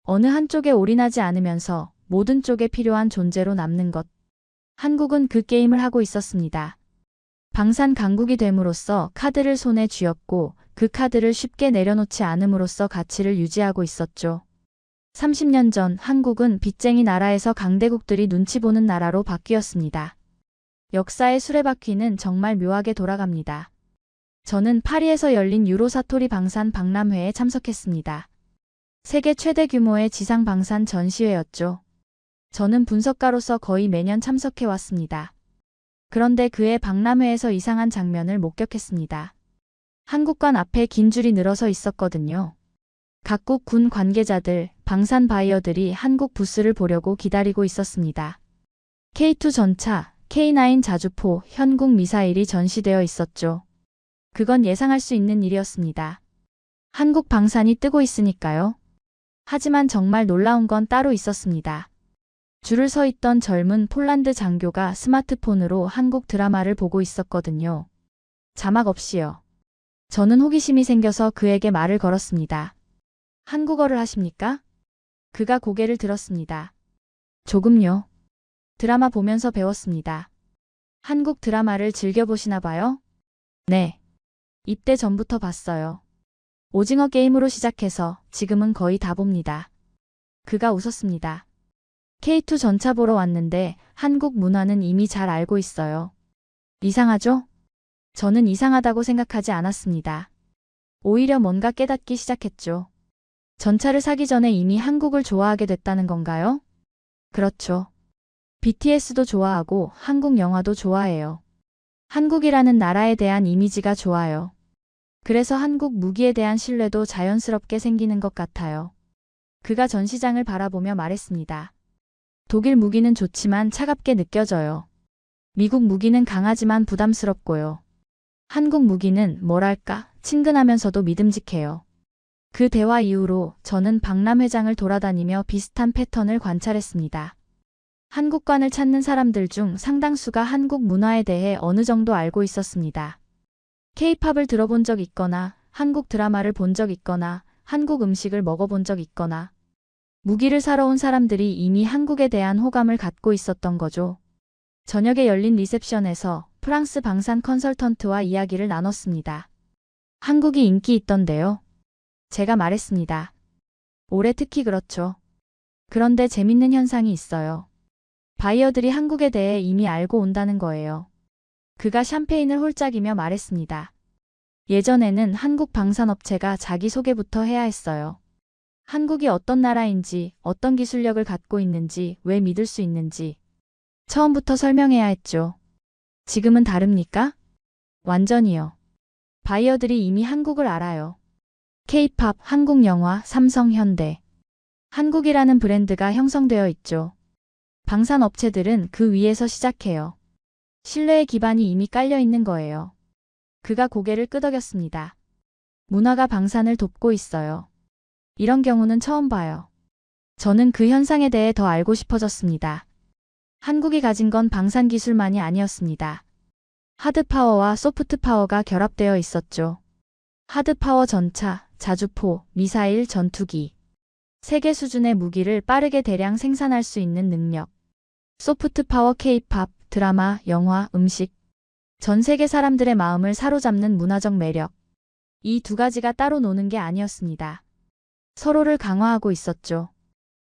어느 한쪽에 올인하지 않으면서 모든 쪽에 필요한 존재로 남는 것. 한국은 그 게임을 하고 있었습니다. 방산 강국이 됨으로써 카드를 손에 쥐었고 그 카드를 쉽게 내려놓지 않음으로써 가치를 유지하고 있었죠. 30년 전 한국은 빚쟁이 나라에서 강대국들이 눈치 보는 나라로 바뀌었습니다. 역사의 수레바퀴는 정말 묘하게 돌아갑니다. 저는 파리에서 열린 유로사토리 방산 박람회에 참석했습니다. 세계 최대 규모의 지상 방산 전시회였죠. 저는 분석가로서 거의 매년 참석해 왔습니다. 그런데 그해 박람회에서 이상한 장면을 목격했습니다. 한국관 앞에 긴 줄이 늘어서 있었거든요. 각국 군 관계자들, 방산 바이어들이 한국 부스를 보려고 기다리고 있었습니다. K2 전차, K9 자주포, 현궁 미사일이 전시되어 있었죠. 그건 예상할 수 있는 일이었습니다. 한국 방산이 뜨고 있으니까요. 하지만 정말 놀라운 건 따로 있었습니다. 줄을 서 있던 젊은 폴란드 장교가 스마트폰으로 한국 드라마를 보고 있었거든요. 자막 없이요. 저는 호기심이 생겨서 그에게 말을 걸었습니다. 한국어를 하십니까? 그가 고개를 들었습니다. 조금요. 드라마 보면서 배웠습니다. 한국 드라마를 즐겨보시나 봐요? 네. 입대 전부터 봤어요. 오징어 게임으로 시작해서 지금은 거의 다 봅니다. 그가 웃었습니다. K2 전차 보러 왔는데 한국 문화는 이미 잘 알고 있어요. 이상하죠? 저는 이상하다고 생각하지 않았습니다. 오히려 뭔가 깨닫기 시작했죠. 전차를 사기 전에 이미 한국을 좋아하게 됐다는 건가요? 그렇죠. BTS도 좋아하고 한국 영화도 좋아해요. 한국이라는 나라에 대한 이미지가 좋아요. 그래서 한국 무기에 대한 신뢰도 자연스럽게 생기는 것 같아요. 그가 전시장을 바라보며 말했습니다. 독일 무기는 좋지만 차갑게 느껴져요. 미국 무기는 강하지만 부담스럽고요. 한국 무기는 뭐랄까 친근하면서도 믿음직해요. 그 대화 이후로 저는 박람회장을 돌아다니며 비슷한 패턴을 관찰했습니다. 한국관을 찾는 사람들 중 상당수가 한국 문화에 대해 어느 정도 알고 있었습니다. K-팝을 들어본 적 있거나 한국 드라마를 본 적 있거나 한국 음식을 먹어본 적 있거나 무기를 사러 온 사람들이 이미 한국에 대한 호감을 갖고 있었던 거죠. 저녁에 열린 리셉션에서 프랑스 방산 컨설턴트와 이야기를 나눴습니다. 한국이 인기 있던데요. 제가 말했습니다. 올해 특히 그렇죠. 그런데 재밌는 현상이 있어요. 바이어들이 한국에 대해 이미 알고 온다는 거예요. 그가 샴페인을 홀짝이며 말했습니다. 예전에는 한국 방산업체가 자기소개부터 해야 했어요. 한국이 어떤 나라인지, 어떤 기술력을 갖고 있는지, 왜 믿을 수 있는지 처음부터 설명해야 했죠. 지금은 다릅니까? 완전히요. 바이어들이 이미 한국을 알아요. K-팝, 한국 영화, 삼성, 현대. 한국이라는 브랜드가 형성되어 있죠. 방산 업체들은 그 위에서 시작해요. 신뢰의 기반이 이미 깔려 있는 거예요. 그가 고개를 끄덕였습니다. 문화가 방산을 돕고 있어요. 이런 경우는 처음 봐요. 저는 그 현상에 대해 더 알고 싶어졌습니다. 한국이 가진 건 방산 기술만이 아니었습니다. 하드파워와 소프트파워가 결합되어 있었죠. 하드파워 전차, 자주포, 미사일, 전투기. 세계 수준의 무기를 빠르게 대량 생산할 수 있는 능력. 소프트파워 K-팝, 드라마, 영화, 음식. 전 세계 사람들의 마음을 사로잡는 문화적 매력. 이 두 가지가 따로 노는 게 아니었습니다. 서로를 강화하고 있었죠.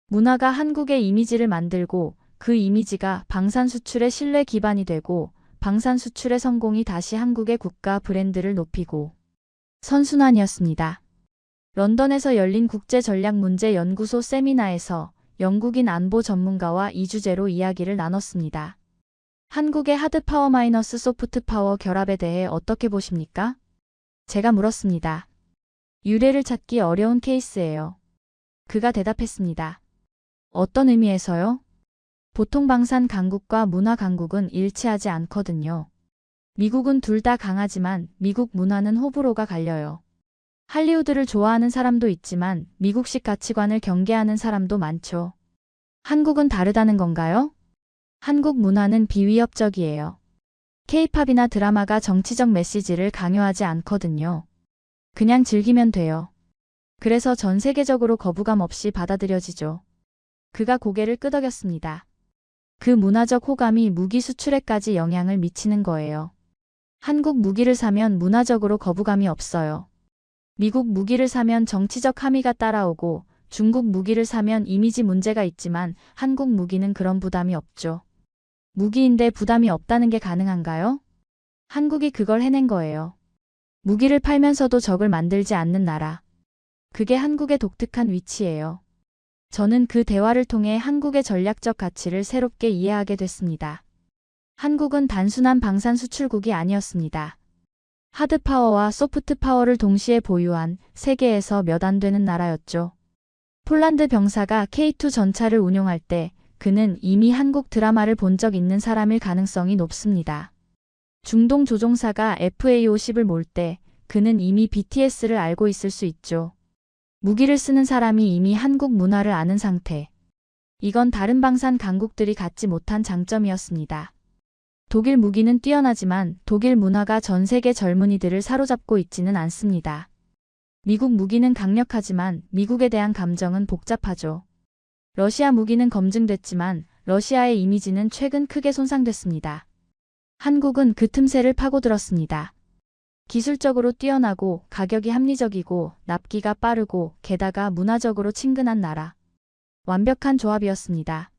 문화가 한국의 이미지를 만들고 그 이미지가 방산 수출의 신뢰 기반이 되고 방산 수출의 성공이 다시 한국의 국가 브랜드를 높이고 선순환이었습니다. 런던에서 열린 국제전략문제연구소 세미나에서 영국인 안보 전문가와 이 주제로 이야기를 나눴습니다. 한국의 하드파워 마이너스 소프트파워 결합에 대해 어떻게 보십니까? 제가 물었습니다. 유래를 찾기 어려운 케이스예요. 그가 대답했습니다. 어떤 의미에서요? 보통 방산 강국과 문화 강국은 일치하지 않거든요. 미국은 둘 다 강하지만 미국 문화는 호불호가 갈려요. 할리우드를 좋아하는 사람도 있지만 미국식 가치관을 경계하는 사람도 많죠. 한국은 다르다는 건가요? 한국 문화는 비위협적이에요. K-팝이나 드라마가 정치적 메시지를 강요하지 않거든요. 그냥 즐기면 돼요. 그래서 전 세계적으로 거부감 없이 받아들여지죠. 그가 고개를 끄덕였습니다. 그 문화적 호감이 무기 수출에까지 영향을 미치는 거예요. 한국 무기를 사면 문화적으로 거부감이 없어요. 미국 무기를 사면 정치적 함의가 따라오고 중국 무기를 사면 이미지 문제가 있지만 한국 무기는 그런 부담이 없죠. 무기인데 부담이 없다는 게 가능한가요? 한국이 그걸 해낸 거예요. 무기를 팔면서도 적을 만들지 않는 나라. 그게 한국의 독특한 위치예요. 저는 그 대화를 통해 한국의 전략적 가치를 새롭게 이해하게 됐습니다. 한국은 단순한 방산 수출국이 아니었습니다. 하드파워와 소프트파워를 동시에 보유한 세계에서 몇 안 되는 나라였죠. 폴란드 병사가 K2 전차를 운용할 때 그는 이미 한국 드라마를 본 적 있는 사람일 가능성이 높습니다. 중동 조종사가 FA-50을 몰 때 그는 이미 BTS를 알고 있을 수 있죠. 무기를 쓰는 사람이 이미 한국 문화를 아는 상태. 이건 다른 방산 강국들이 갖지 못한 장점이었습니다. 독일 무기는 뛰어나지만 독일 문화가 전 세계 젊은이들을 사로잡고 있지는 않습니다. 미국 무기는 강력하지만 미국에 대한 감정은 복잡하죠. 러시아 무기는 검증됐지만 러시아의 이미지는 최근 크게 손상됐습니다. 한국은 그 틈새를 파고들었습니다. 기술적으로 뛰어나고 가격이 합리적이고 납기가 빠르고 게다가 문화적으로 친근한 나라. 완벽한 조합이었습니다.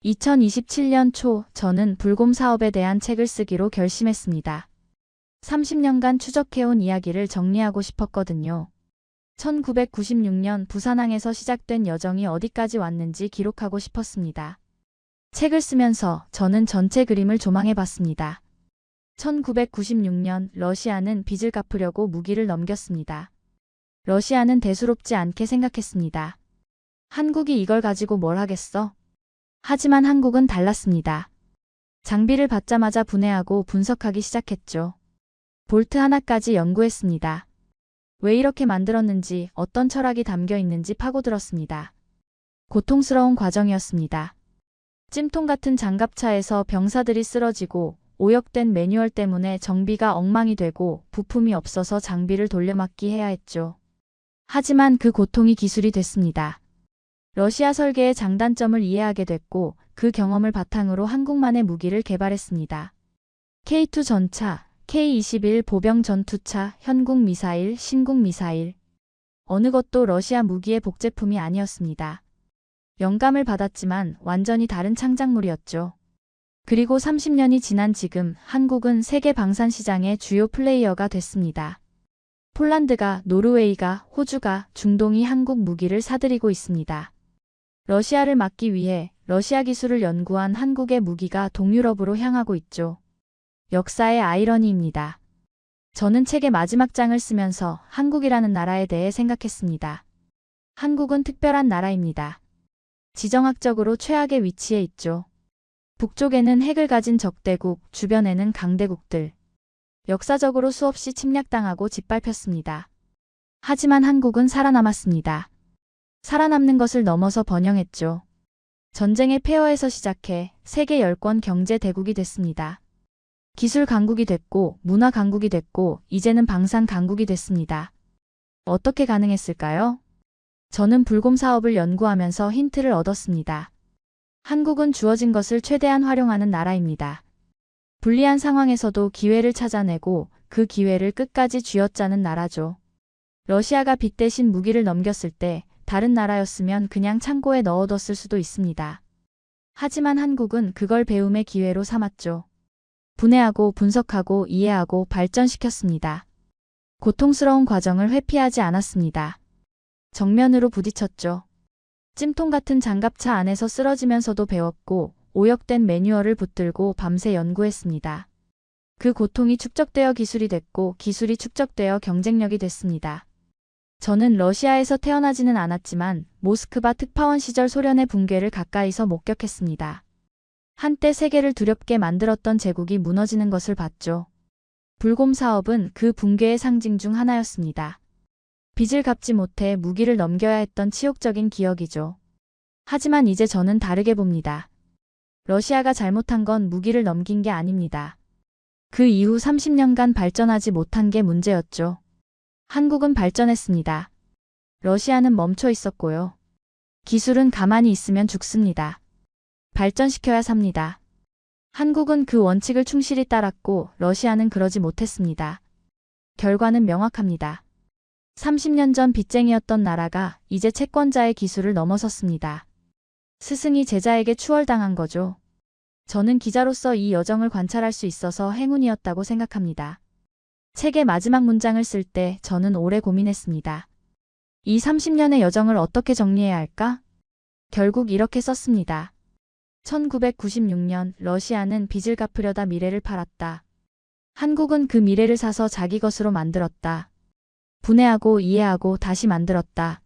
2027년 초 저는 불곰 사업에 대한 책을 쓰기로 결심했습니다. 30년간 추적해온 이야기를 정리하고 싶었거든요. 1996년 부산항에서 시작된 여정이 어디까지 왔는지 기록하고 싶었습니다. 책을 쓰면서 저는 전체 그림을 조망해봤습니다. 1996년 러시아는 빚을 갚으려고 무기를 넘겼습니다. 러시아는 대수롭지 않게 생각했습니다. 한국이 이걸 가지고 뭘 하겠어? 하지만 한국은 달랐습니다. 장비를 받자마자 분해하고 분석하기 시작했죠. 볼트 하나까지 연구했습니다. 왜 이렇게 만들었는지 어떤 철학이 담겨 있는지 파고들었습니다. 고통스러운 과정이었습니다. 찜통 같은 장갑차에서 병사들이 쓰러지고 오역된 매뉴얼 때문에 정비가 엉망이 되고 부품이 없어서 장비를 돌려막기 해야 했죠. 하지만 그 고통이 기술이 됐습니다. 러시아 설계의 장단점을 이해하게 됐고 그 경험을 바탕으로 한국만의 무기를 개발했습니다. K2 전차, K-21 보병 전투차, 현궁 미사일, 신궁 미사일. 어느 것도 러시아 무기의 복제품이 아니었습니다. 영감을 받았지만 완전히 다른 창작물이었죠. 그리고 30년이 지난 지금 한국은 세계 방산 시장의 주요 플레이어가 됐습니다. 폴란드가, 노르웨이가, 호주가, 중동이 한국 무기를 사들이고 있습니다. 러시아를 막기 위해 러시아 기술을 연구한 한국의 무기가 동유럽으로 향하고 있죠. 역사의 아이러니입니다. 저는 책의 마지막 장을 쓰면서 한국이라는 나라에 대해 생각했습니다. 한국은 특별한 나라입니다. 지정학적으로 최악의 위치에 있죠. 북쪽에는 핵을 가진 적대국, 주변에는 강대국들. 역사적으로 수없이 침략당하고 짓밟혔습니다. 하지만 한국은 살아남았습니다. 살아남는 것을 넘어서 번영했죠. 전쟁의 폐허에서 시작해 세계 10권 경제 대국이 됐습니다. 기술 강국이 됐고 문화 강국이 됐고 이제는 방산 강국이 됐습니다. 어떻게 가능했을까요? 저는 불곰 사업을 연구하면서 힌트를 얻었습니다. 한국은 주어진 것을 최대한 활용하는 나라입니다. 불리한 상황에서도 기회를 찾아내고 그 기회를 끝까지 쥐어짜는 나라죠. 러시아가 빚 대신 무기를 넘겼을 때 다른 나라였으면 그냥 창고에 넣어뒀을 수도 있습니다. 하지만 한국은 그걸 배움의 기회로 삼았죠. 분해하고 분석하고 이해하고 발전시켰습니다. 고통스러운 과정을 회피하지 않았습니다. 정면으로 부딪혔죠. 찜통 같은 장갑차 안에서 쓰러지면서도 배웠고 오역된 매뉴얼을 붙들고 밤새 연구했습니다. 그 고통이 축적되어 기술이 됐고 기술이 축적되어 경쟁력이 됐습니다. 저는 러시아에서 태어나지는 않았지만 모스크바 특파원 시절 소련의 붕괴를 가까이서 목격했습니다. 한때 세계를 두렵게 만들었던 제국이 무너지는 것을 봤죠. 불곰 사업은 그 붕괴의 상징 중 하나였습니다. 빚을 갚지 못해 무기를 넘겨야 했던 치욕적인 기억이죠. 하지만 이제 저는 다르게 봅니다. 러시아가 잘못한 건 무기를 넘긴 게 아닙니다. 그 이후 30년간 발전하지 못한 게 문제였죠. 한국은 발전했습니다. 러시아는 멈춰 있었고요. 기술은 가만히 있으면 죽습니다. 발전시켜야 삽니다. 한국은 그 원칙을 충실히 따랐고 러시아는 그러지 못했습니다. 결과는 명확합니다. 30년 전 빚쟁이였던 나라가 이제 채권자의 기술을 넘어섰습니다. 스승이 제자에게 추월당한 거죠. 저는 기자로서 이 여정을 관찰할 수 있어서 행운이었다고 생각합니다. 책의 마지막 문장을 쓸 때 저는 오래 고민했습니다. 이 30년의 여정을 어떻게 정리해야 할까? 결국 이렇게 썼습니다. 1996년 러시아는 빚을 갚으려다 미래를 팔았다. 한국은 그 미래를 사서 자기 것으로 만들었다. 분해하고 이해하고 다시 만들었다.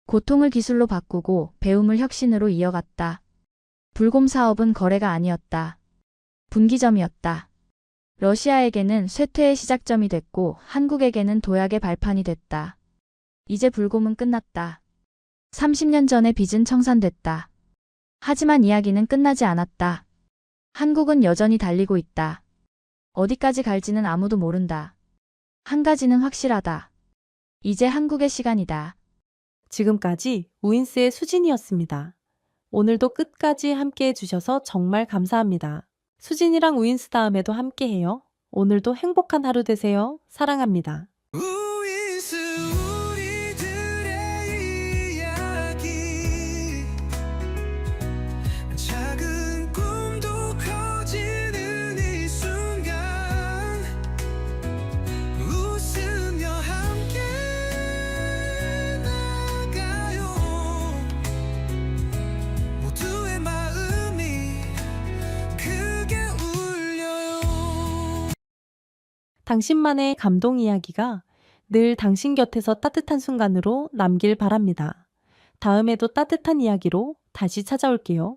고통을 기술로 바꾸고 배움을 혁신으로 이어갔다. 불곰 사업은 거래가 아니었다. 분기점이었다. 러시아에게는 쇠퇴의 시작점이 됐고 한국에게는 도약의 발판이 됐다. 이제 불곰은 끝났다. 30년 전의 빚은 청산됐다. 하지만 이야기는 끝나지 않았다. 한국은 여전히 달리고 있다. 어디까지 갈지는 아무도 모른다. 한 가지는 확실하다. 이제 한국의 시간이다. 지금까지 우인스의 수진이었습니다. 오늘도 끝까지 함께 해주셔서 정말 감사합니다. 수진이랑 우인스 다음에도 함께해요. 오늘도 행복한 하루 되세요. 사랑합니다. 우인스 우리들의 이야기 작은 꿈도 커지는 이 순간 웃으며 함께 나가요 모두의 마음이 크게 울려요. 당신만의 감동 이야기가 늘 당신 곁에서 따뜻한 순간으로 남길 바랍니다. 다음에도 따뜻한 이야기로 다시 찾아올게요.